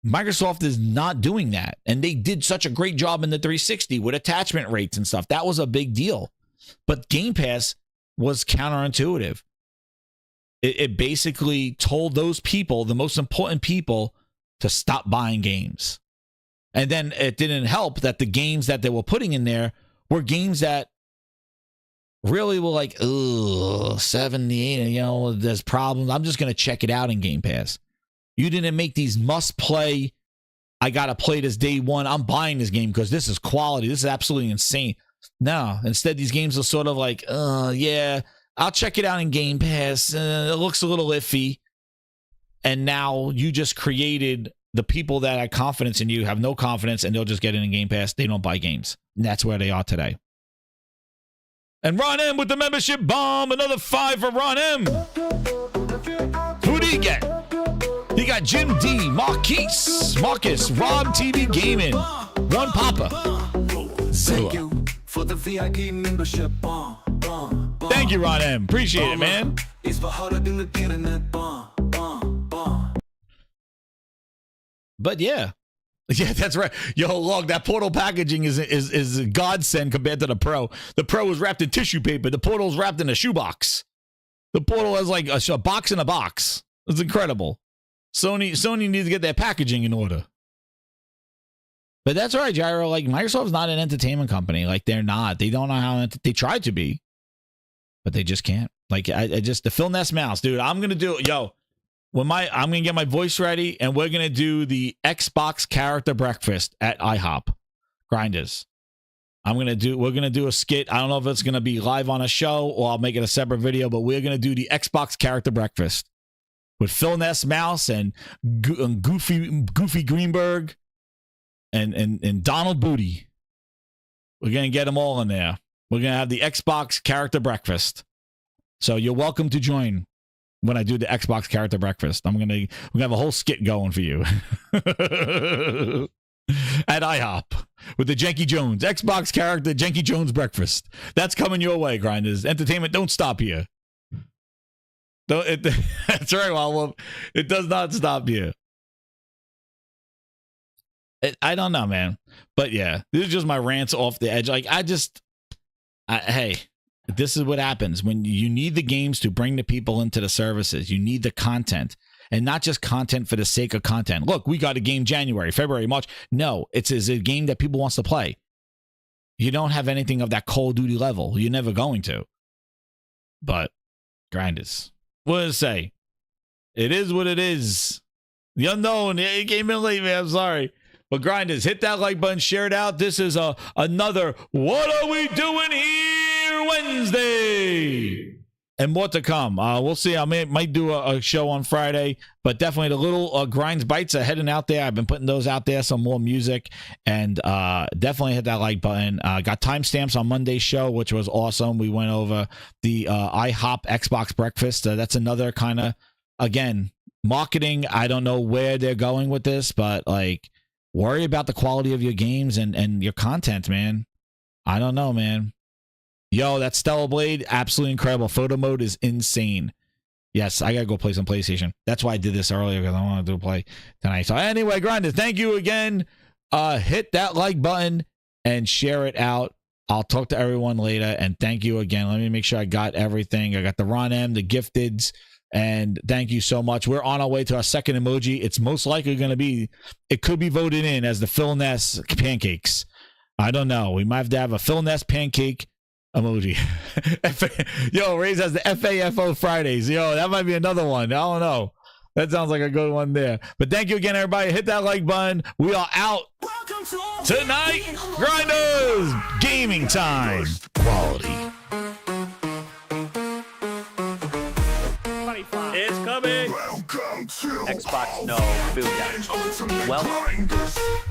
Speaker 4: Microsoft is not doing that. And they did such a great job in the 360 with attachment rates and stuff. That was a big deal. But Game Pass was counterintuitive. It basically told those people, the most important people, to stop buying games. And then it didn't help that the games that they were putting in there were games that really were like, ugh, 78, you know, there's problems. I'm just going to check it out in Game Pass. You didn't make these must play. I got to play this day one. I'm buying this game because this is quality. This is absolutely insane. No, instead, these games are sort of like, yeah, I'll check it out in Game Pass. It looks a little iffy. And now you just created the people that had confidence in you have no confidence, and they'll just get in Game Pass. They don't buy games. And that's where they are today. And Ron M with the membership bomb. Another 5 for Ron M. Who do you get? He got Jim D, Marcus, Rob TV Gaming, One Papa, Zilla.
Speaker 10: Thank you for the VIP membership.
Speaker 4: Thank you, Ron M. Appreciate it, man.
Speaker 10: It's for harder than the internet.
Speaker 4: But yeah, that's right. Yo, log, that Portal packaging is a godsend compared to the Pro. The Pro is wrapped in tissue paper. The Portal's wrapped in a shoebox. The Portal has like a box in a box. It's incredible. Sony needs to get their packaging in order. But that's right, Gyro. Like, Microsoft's not an entertainment company. Like, they're not. They don't know how they try to be, but they just can't. Like, I just, the Phil Ness mouse, dude. I'm gonna do, I'm gonna get my voice ready, and we're gonna do the Xbox character breakfast at IHOP Grinders. We're gonna do a skit. I don't know if it's gonna be live on a show or I'll make it a separate video, but we're gonna do the Xbox character breakfast with Phil Ness Mouse and Goofy Greenberg and Donald Booty. We're gonna get them all in there. We're gonna have the Xbox character breakfast. So you're welcome to join when I do the Xbox character breakfast. We're gonna have a whole skit going for you at IHOP with the Jenky Jones Xbox character Jenky Jones breakfast. That's coming your way, Grinders. Entertainment don't stop here. That's right, well, it does not stop here. I don't know, man. But yeah, this is just my rants off the edge. Like, hey, this is what happens when you need the games to bring the people into the services. You need the content, and not just content for the sake of content. Look, we got a game January, February, March. No, it's a game that people wants to play. You don't have anything of that Call of Duty level. You're never going to. But Grinders, what does it say? It is what it is. The unknown. It came in late, man. I'm sorry. But Grinders, hit that like button, share it out. This is another What Are We Doing Here Wednesday. and more to come. We'll see. I might do a show on Friday, but definitely the little Grinds Bites are heading out there. I've been putting those out there, some more music, and definitely hit that like button. Got timestamps on Monday's show, which was awesome. We went over the IHOP Xbox breakfast. That's another kind of, again, marketing. I don't know where they're going with this, but like, worry about the quality of your games and your content, man. I don't know, man. Yo, that Stellar Blade, absolutely incredible. Photo mode is insane. Yes, I gotta go play some PlayStation. That's why I did this earlier, because I want to play tonight. So anyway, Grinders, thank you again. Hit that like button and share it out. I'll talk to everyone later, and thank you again. Let me make sure I got everything. I got the Ron M, the Gifteds, and thank you so much. We're on our way to our second emoji. It's most likely going to be, it could be voted in as the Phil Ness pancakes. I don't know. We might have to have a Phil Ness pancake emoji. Yo, Ray's has the FAFO Fridays. Yo, that might be another one. I don't know. That sounds like a good one there. But thank you again, everybody. Hit that like button. We are out tonight. Grinders, gaming time. Quality.
Speaker 5: It's coming. Xbox, no. Boom down. Well.